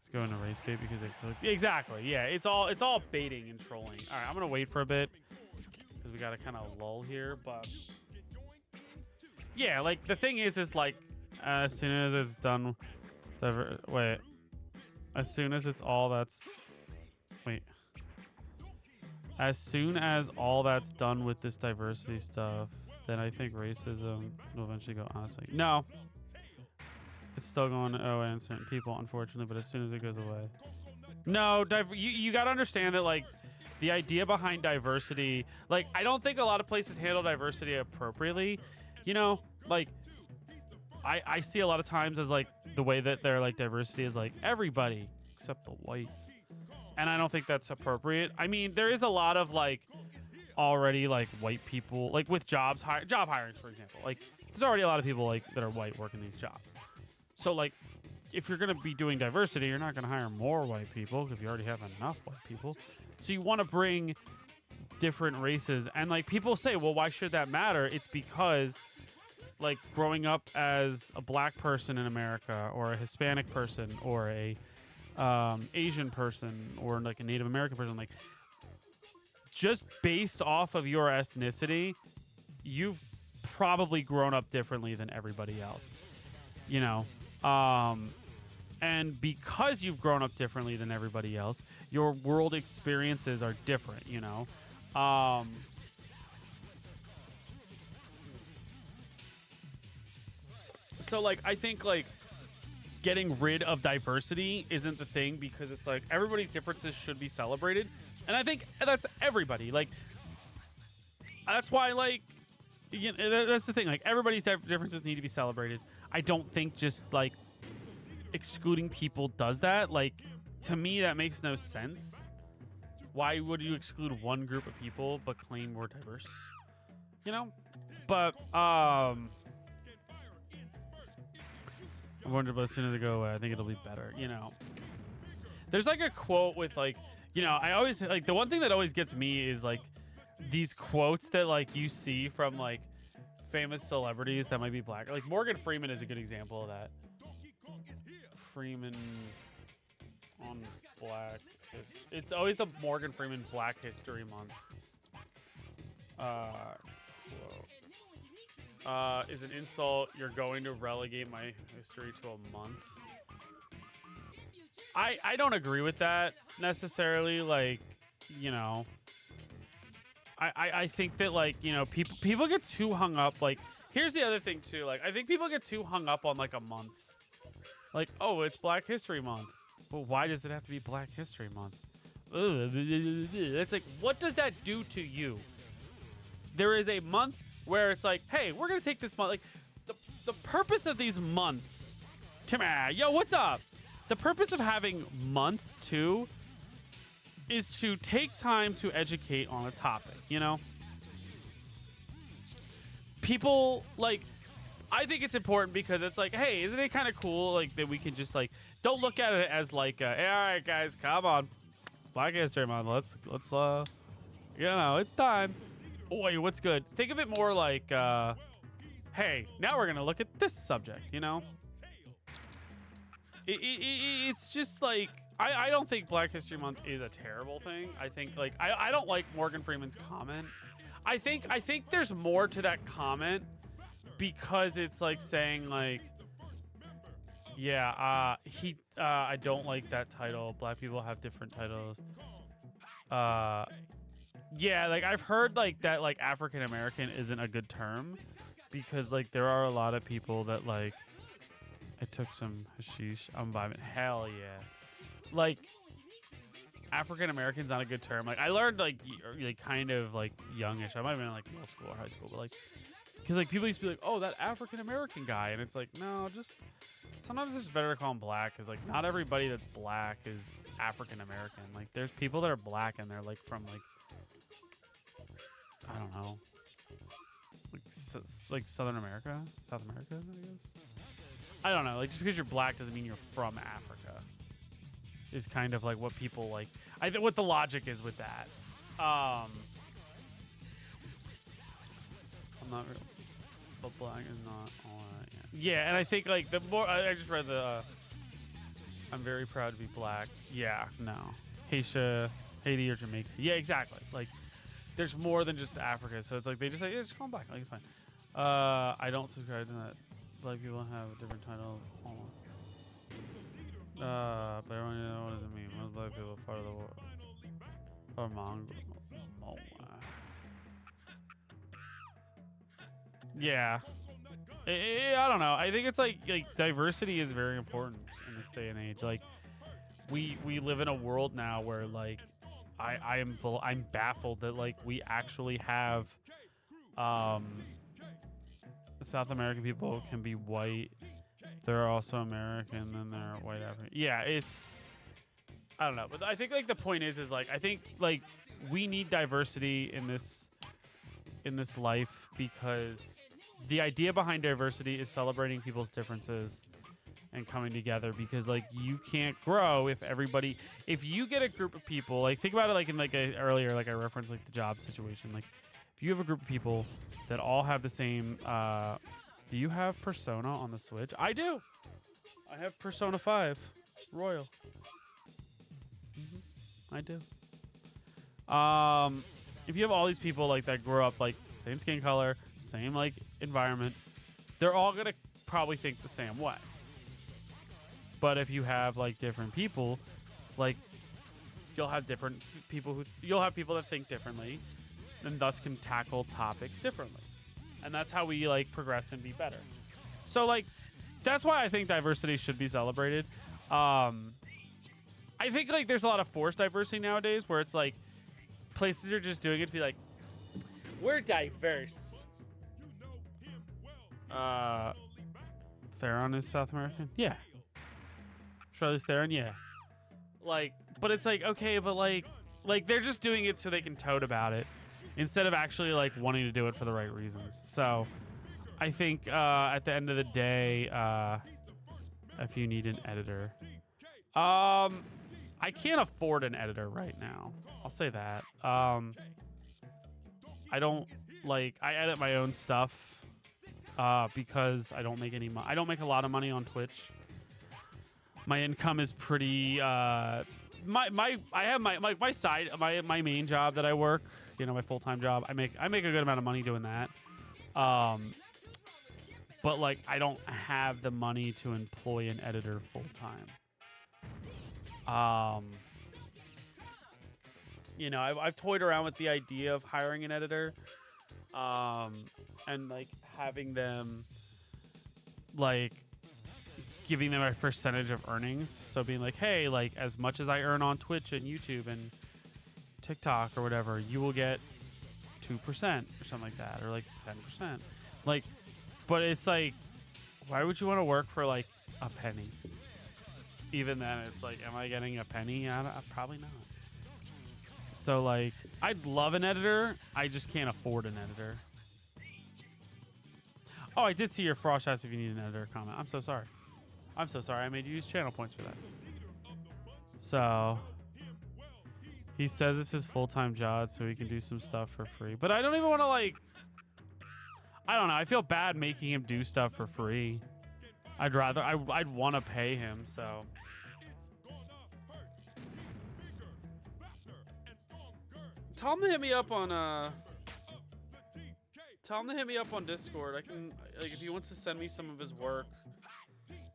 is going to race bait because they exactly. Yeah, it's all baiting and trolling. All right, I'm gonna wait for a bit because we got to kind of lull here. But yeah, like the thing is like as soon as it's done, as soon as it's all that's as soon as all that's done with this diversity stuff, then I think racism will eventually go. Honestly, no, it's still going away in certain people, unfortunately. But as soon as it goes away, no, you got to understand that like the idea behind diversity, like I don't think a lot of places handle diversity appropriately. You know, like I see a lot of times as like the way that they're like diversity is like everybody except the whites, and I don't think that's appropriate. I mean, there is a lot of like already like white people like with job hiring, for example. Like there's already a lot of people like that are white working these jobs. So like if you're gonna be doing diversity, you're not gonna hire more white people if you already have enough white people. So you want to bring different races, and like people say, well, why should that matter? It's because like growing up as a black person in America or a Hispanic person or a Asian person or like a Native American person, like just based off of your ethnicity, you've probably grown up differently than everybody else, you know? And because you've grown up differently than everybody else, your world experiences are different, you know? So like, I think like getting rid of diversity isn't the thing because it's like everybody's differences should be celebrated. And I think that's everybody. Like, that's why, like, you know, that's the thing. Like, everybody's differences need to be celebrated. I don't think just, like, excluding people does that. Like, to me, that makes no sense. Why would you exclude one group of people but claim we're diverse? You know? But, I'm wondering, but as soon as it go away, I think it'll be better, you know? There's, like, a quote with, like, you know, I always like the one thing that always gets me is like these quotes that like you see from like famous celebrities that might be black. Like Morgan Freeman is a good example of that. Freeman on Black. It's always the Morgan Freeman Black History Month. Is an insult. You're going to relegate my history to a month. I don't agree with that necessarily. Like, you know, I think that like, you know, people get too hung up. Like, here's the other thing too. Like, I think people get too hung up on like a month. Like, oh, it's Black History Month. But why does it have to be Black History Month? It's like, what does that do to you? There is a month where it's like, hey, we're going to take this month. Like, the purpose of these months. Tim, yo, what's up? The purpose of having months, too, is to take time to educate on a topic, you know? People, like, I think it's important because it's like, hey, isn't it kind of cool, like, that we can just, like, don't look at it as, like, hey, all right, guys, come on. It's Black History Month. Let's, you know, it's time. Oi, what's good? Think of it more like, hey, now we're going to look at this subject, you know? It's just like I don't think Black History Month is a terrible thing. I think like I don't like Morgan Freeman's comment. I think there's more to that comment because it's like saying like, yeah, I don't like that title. Black people have different titles. Yeah, like I've heard like that like African American isn't a good term because like there are a lot of people that like. I took some hashish. I'm vibing. Hell yeah. Like, African American's not a good term. Like, I learned, like kind of, like, youngish. I might have been in, like, middle school or high school. But, like, because, like, people used to be like, oh, that African American guy. And it's like, no, just, sometimes it's just better to call him black. Because, like, not everybody that's black is African American. Like, there's people that are black and they're, like, from, like, I don't know. Like Southern America? South America, I guess? I don't know. Like, just because you're black doesn't mean you're from Africa. is kind of like what people like. I think what the logic is with that. I'm not real, but black is not all that. Yeah, and I think like the more I just read the. I'm very proud to be black. Yeah, no, Haiti or Jamaica. Yeah, exactly. Like, there's more than just Africa, so it's like they just say, yeah, just call them black. Like it's fine. I don't subscribe to that. Black people have a different title. Hold on. But everyone knows what does it mean? Most black people are part of the world. Or Mongol. Yeah. I don't know. I think it's like diversity is very important in this day and age. Like we live in a world now where like I'm baffled that like we actually have South American people can be white. They're also American, then they're white African. Yeah, I don't know. But I think like the point is like I think like we need diversity in this life because the idea behind diversity is celebrating people's differences and coming together, because like you can't grow if you get a group of people, like think about it like in like earlier like I referenced like the job situation, like if you have a group of people that all have the same do you have Persona on the Switch? I do. I have Persona 5 Royal. I do. If you have all these people like that grow up like same skin color, same like environment, they're all gonna probably think the same way. But if you have like different people, like you'll have people that think differently and thus can tackle topics differently. And that's how we like progress and be better. So like that's why I think diversity should be celebrated. I think like there's a lot of forced diversity nowadays where it's like places are just doing it to be like, we're diverse. Theron is South American? Yeah. Charlize Theron? Yeah. Like, but it's like, okay, but like they're just doing it so they can tote about it instead of actually like wanting to do it for the right reasons. So I think at the end of the day, if you need an editor, I can't afford an editor right now. I'll say that. I don't I edit my own stuff because I don't make any money. I don't make a lot of money on Twitch. My income is pretty I have my side my main job that I work, you know, my full-time job. I make a good amount of money doing that. But like I don't have the money to employ an editor full-time. You know, I've toyed around with the idea of hiring an editor, and like having them, like giving them a percentage of earnings. So being like, hey, like as much as I earn on Twitch and YouTube and TikTok or whatever, you will get 2% or something like that, or like 10%. Like, but it's like, why would you want to work for like a penny? Even then, it's like, am I getting a penny? Probably not. So like, I'd love an editor. I just can't afford an editor. Oh, I did see your Frost asked if you need an editor comment. I'm so sorry. I made you use channel points for that. So he says it's his full-time job, so he can do some stuff for free. But I don't even want to like. I don't know. I feel bad making him do stuff for free. I'd want to pay him. So. Tell him to hit me up on Discord. I can like if he wants to send me some of his work.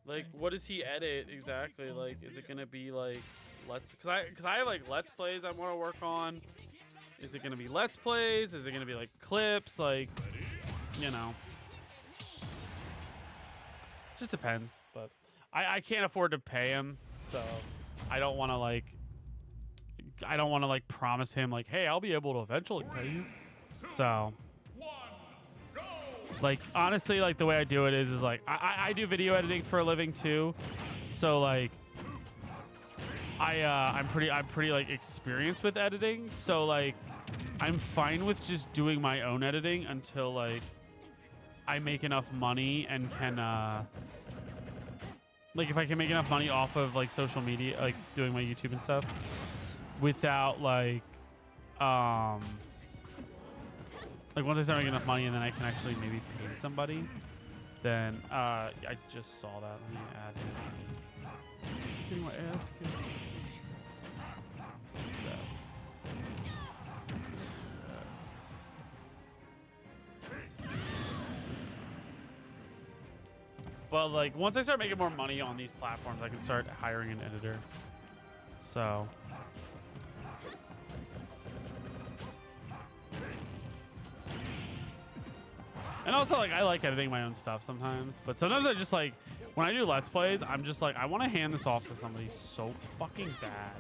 Like, what does he edit exactly? Like, is it gonna be like cause I have like Let's Plays I want to work on. Is it gonna be Let's Plays? Is it gonna be like clips? Like, you know, just depends. But I can't afford to pay him, so I don't want to like promise him like, hey, I'll be able to eventually pay you. So like honestly, like the way I do it is like I do video editing for a living too. So like I'm pretty like experienced with editing. So like I'm fine with just doing my own editing until like I make enough money and can like if I can make enough money off of like social media, like doing my YouTube and stuff, without like once I start making enough money and then I can actually maybe pay somebody, then I just saw that. Let me add him. Getting my ass kicked. Accept. But like once I start making more money on these platforms, I can start hiring an editor. So and also like I like editing my own stuff sometimes, but sometimes I just like when I do Let's Plays, I'm just like I want to hand this off to somebody so fucking bad.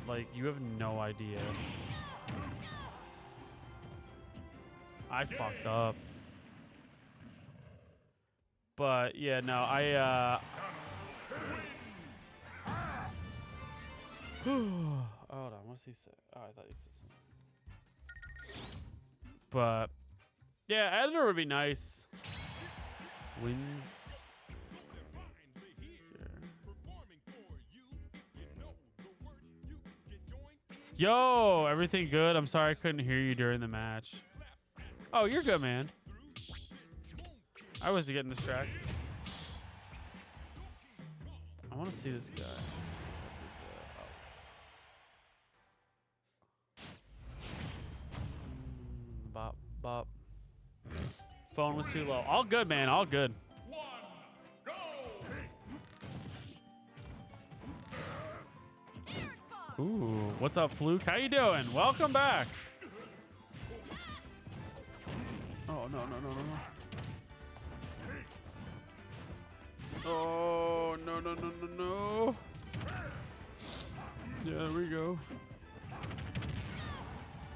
Like you have no idea. I fucked up. But yeah, no, hold on, what's he say? Oh, I thought he said something. But yeah, editor would be nice. Wins. Yo, everything good? I'm sorry I couldn't hear you during the match. Oh, you're good, man. I was getting distracted. I want to see this guy. Bop, bop. Phone was too low. All good, man. All good. Ooh, what's up, Fluke? How you doing? Welcome back. Oh, no, no, no, no, no. Oh, no, no, no, no, no. Yeah, there we go.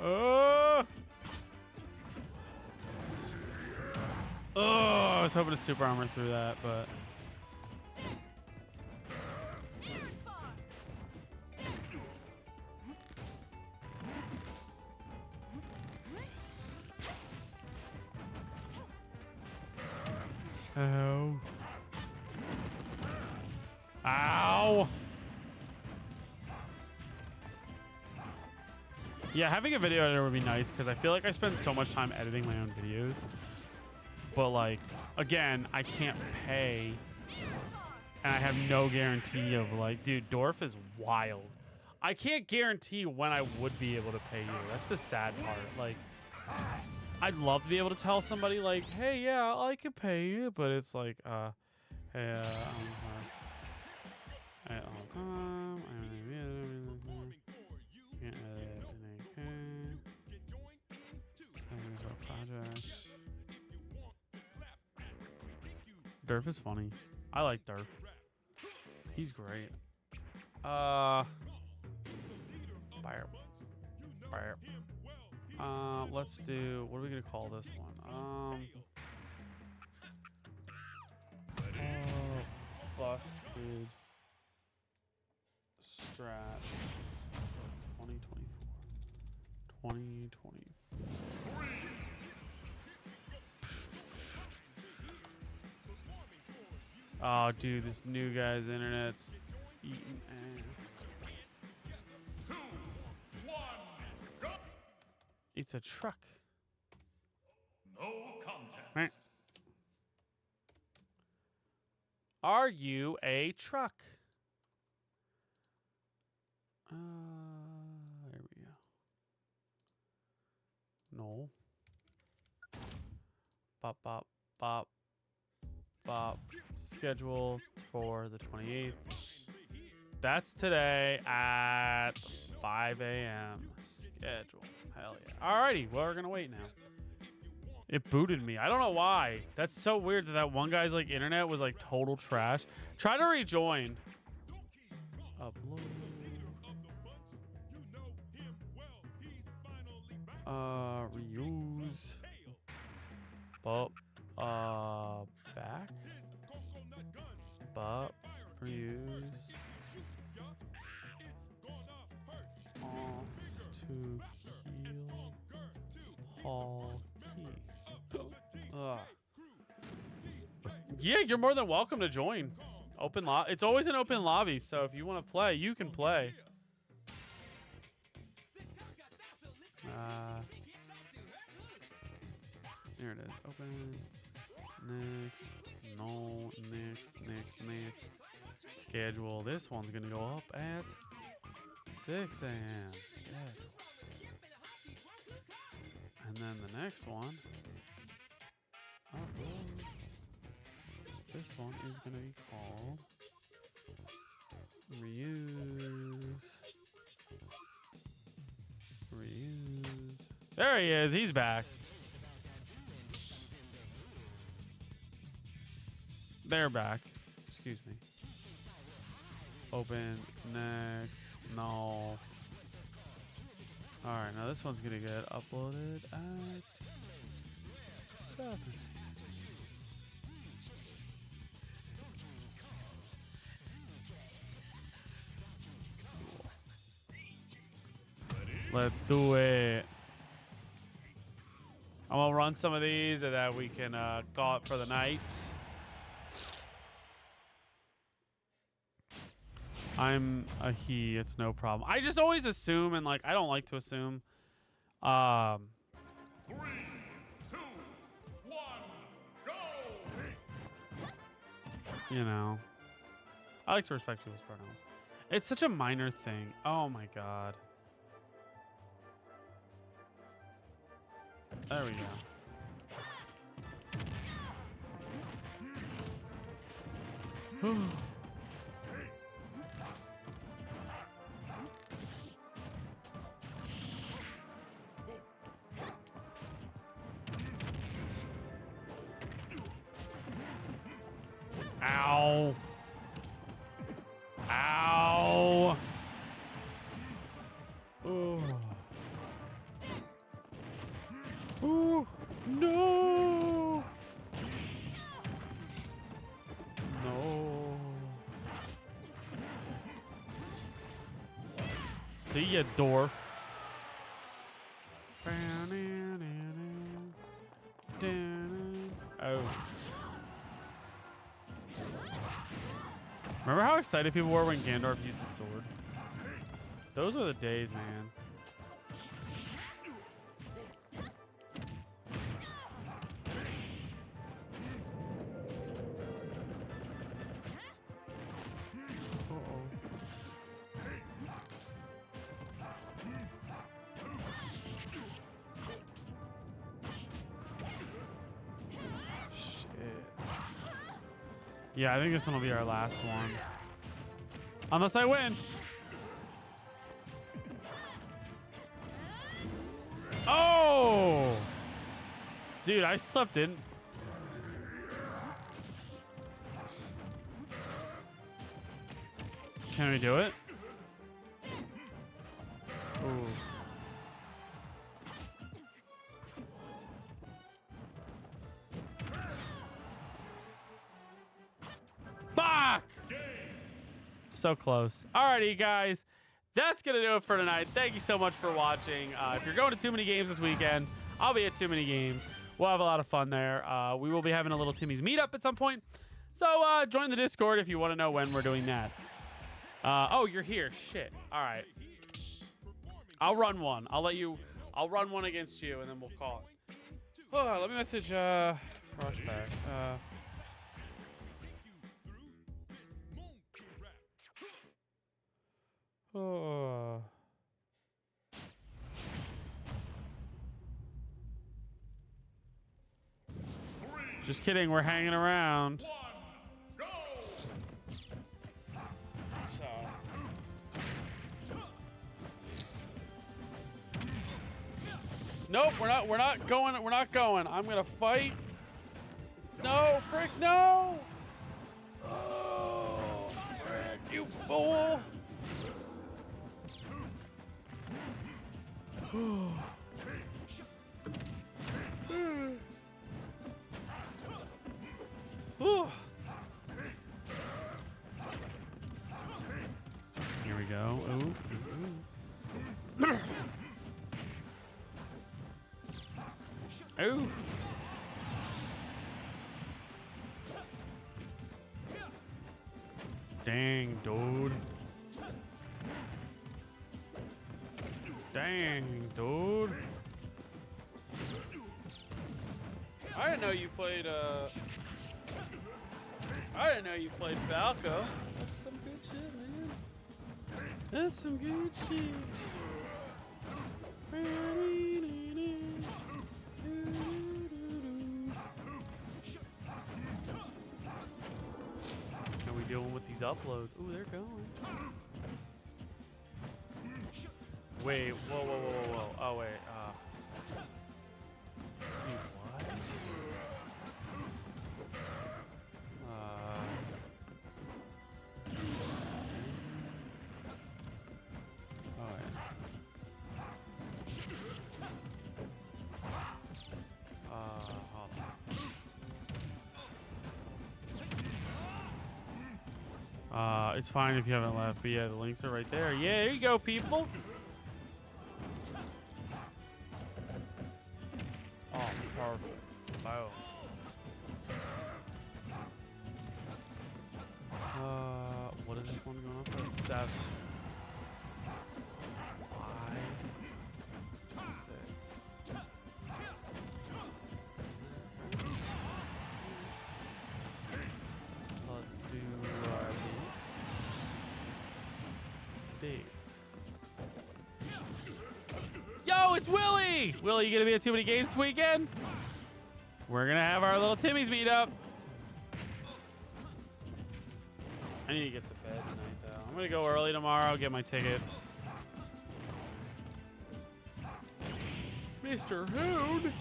Oh, I was hoping to super armor through that, but. Oh. Ow! Yeah, having a video editor would be nice because I feel like I spend so much time editing my own videos. But like, again, I can't pay. And I have no guarantee of like, dude, Dorf is wild. I can't guarantee when I would be able to pay you. That's the sad part. Like, I'd love to be able to tell somebody like, hey, yeah, I could pay you. But it's like, hey, all the time. Project. Durf is funny. I like Durf. He's great. Let's do. What are we gonna call this one? Busted Strats 2024. 2024. Oh, dude, this new guy's internet's eating ass. 2, 1, go! It's a truck. No contest. Meh. Are you a truck? There we go. No. Bop, bop, bop. Bop. Schedule for the 28th. That's today at 5 a.m. Schedule. Hell yeah. Alrighty. Well, we're going to wait now. It booted me. I don't know why. That's so weird that one guy's like internet was like total trash. Try to rejoin. Upload. Reuse. Bop. Back. Bop. Reuse. Off to heal. Hall key. Yeah, you're more than welcome to join. Open lo. It's always an open lobby, so if you want to play, you can play. Here it is. Open. Next. No. Next. Schedule. This one's gonna go up at 6 a.m. Schedule. And then the next one. This one is gonna be called Reuse. There he is. He's back. They're back. Excuse me. Open. Next. No. Alright, now this one's gonna get uploaded at 7. Let's do it. I'm gonna run some of these and then we can call it for the night. I'm a he, it's no problem. I just always assume, and like I don't like to assume. 3, 2, 1, go! You know. I like to respect people's pronouns. It's such a minor thing. Oh my god. There we go. Ow. Ow. Oh. Ooh, no. No. See ya, dwarf. Oh. Remember how excited people were when Gandalf used the sword? Those were the days, man. Yeah, I think this one will be our last one. Unless I win. Oh! Dude, I slept in. Can we do it? Ooh. Fuck! So close. Alrighty, guys. That's going to do it for tonight. Thank you so much for watching. If you're going to Too Many Games this weekend, I'll be at Too Many Games. We'll have a lot of fun there. We will be having a little Timmy's meetup at some point. So join the Discord if you want to know when we're doing that. Oh, you're here. Shit. All right. I'll run one. I'll run one against you, and then we'll call it. Oh, let me message Rushback. Oh. Just kidding, we're hanging around. So. Nope, we're not going. I'm gonna fight. No, frick, no! Oh, frick, you fool! Here we go. Ooh. Ooh. Dang, dude. Dang, dude. I didn't know you played, I didn't know you played Falco. That's some good shit, man. That's some good shit. How we doing with these uploads? Ooh, they're going. Wait, whoa, whoa, whoa, whoa, whoa. Oh, wait, wait, what? Oh, yeah. Hold on. It's fine if you haven't left, but yeah, the links are right there. Yeah, there you go, people. Oh, perfect. Wow. What is this one going up at? 7. 5, 6. Let's do Dave. Yo, it's Willie! Willie, you gonna be at Too Many Games this weekend? We're gonna have our little Timmy's meetup. I need to get to bed tonight, though. I'm gonna go early tomorrow, get my tickets. Mr. Hoon!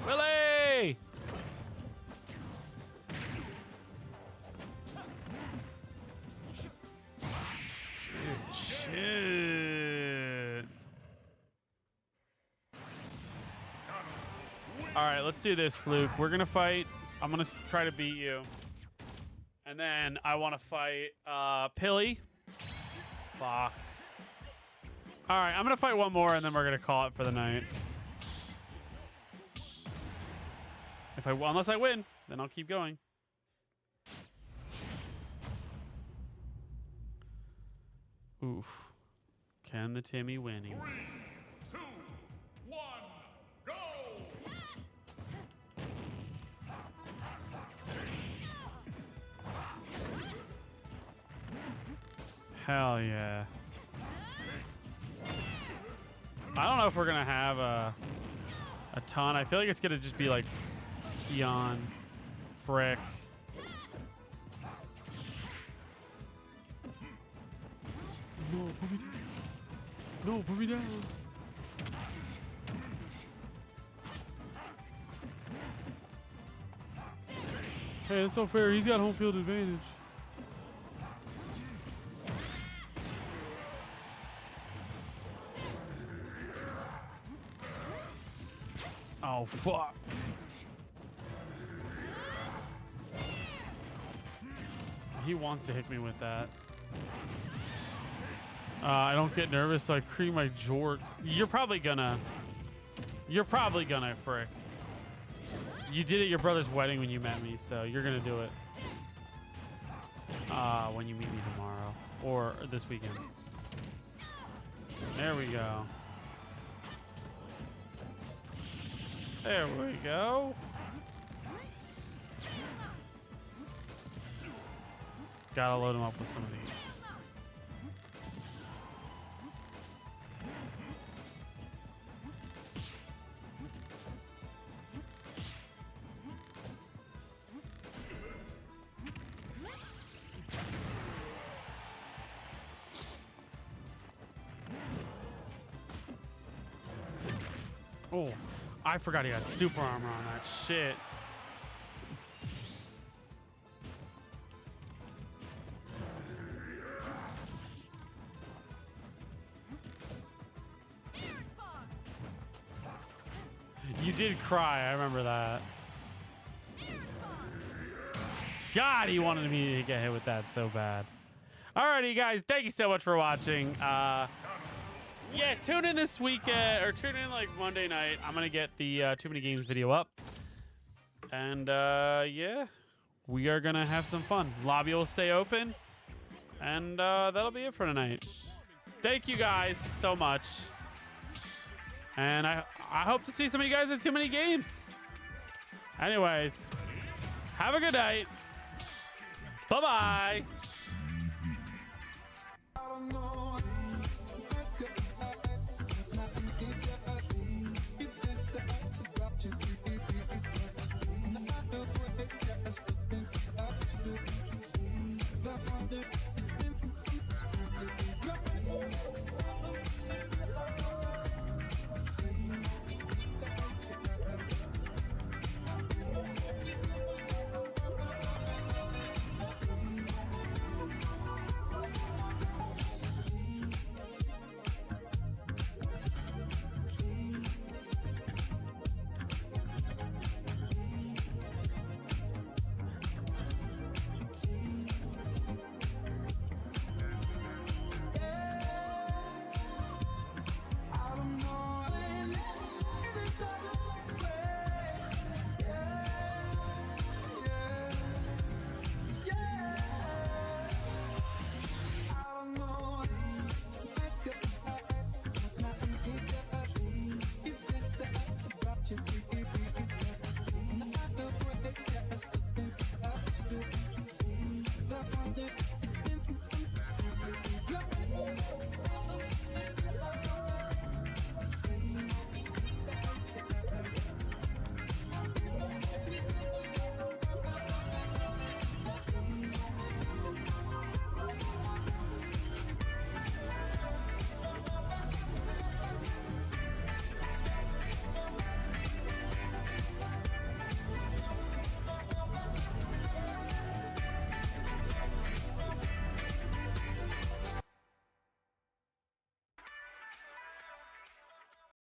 Willie! Shit. All right, let's do this, Fluke. We're gonna fight. I'm gonna try to beat you, and then I want to fight Pilly. Fuck. All right, I'm gonna fight one more, and then we're gonna call it for the night. Unless I win, then I'll keep going. Oof. Can the Timmy win? 3, 2, 1, go! Hell yeah. I don't know if we're gonna have a ton. I feel like it's gonna just be like Keon, Frick. No, put me down. No, put me down. Hey, that's not fair. He's got home field advantage. Oh, fuck. He wants to hit me with that. I don't get nervous, so I cream my jorts. You're probably gonna, Frick. You did it at your brother's wedding when you met me, so you're gonna do it. When you meet me tomorrow. Or this weekend. There we go. There we go. Gotta load him up with some of these. Oh, I forgot he got super armor on that shit. You did cry, I remember that. God, he wanted me to get hit with that so bad. Alrighty, guys, thank you so much for watching. yeah, tune in this weekend or tune in like Monday night. I'm gonna get the Too Many Games video up, and yeah, we are gonna have some fun. Lobby will stay open, and that'll be it for tonight. Thank you guys so much, and I hope to see some of you guys at Too Many Games. Anyways, have a good night. Bye bye.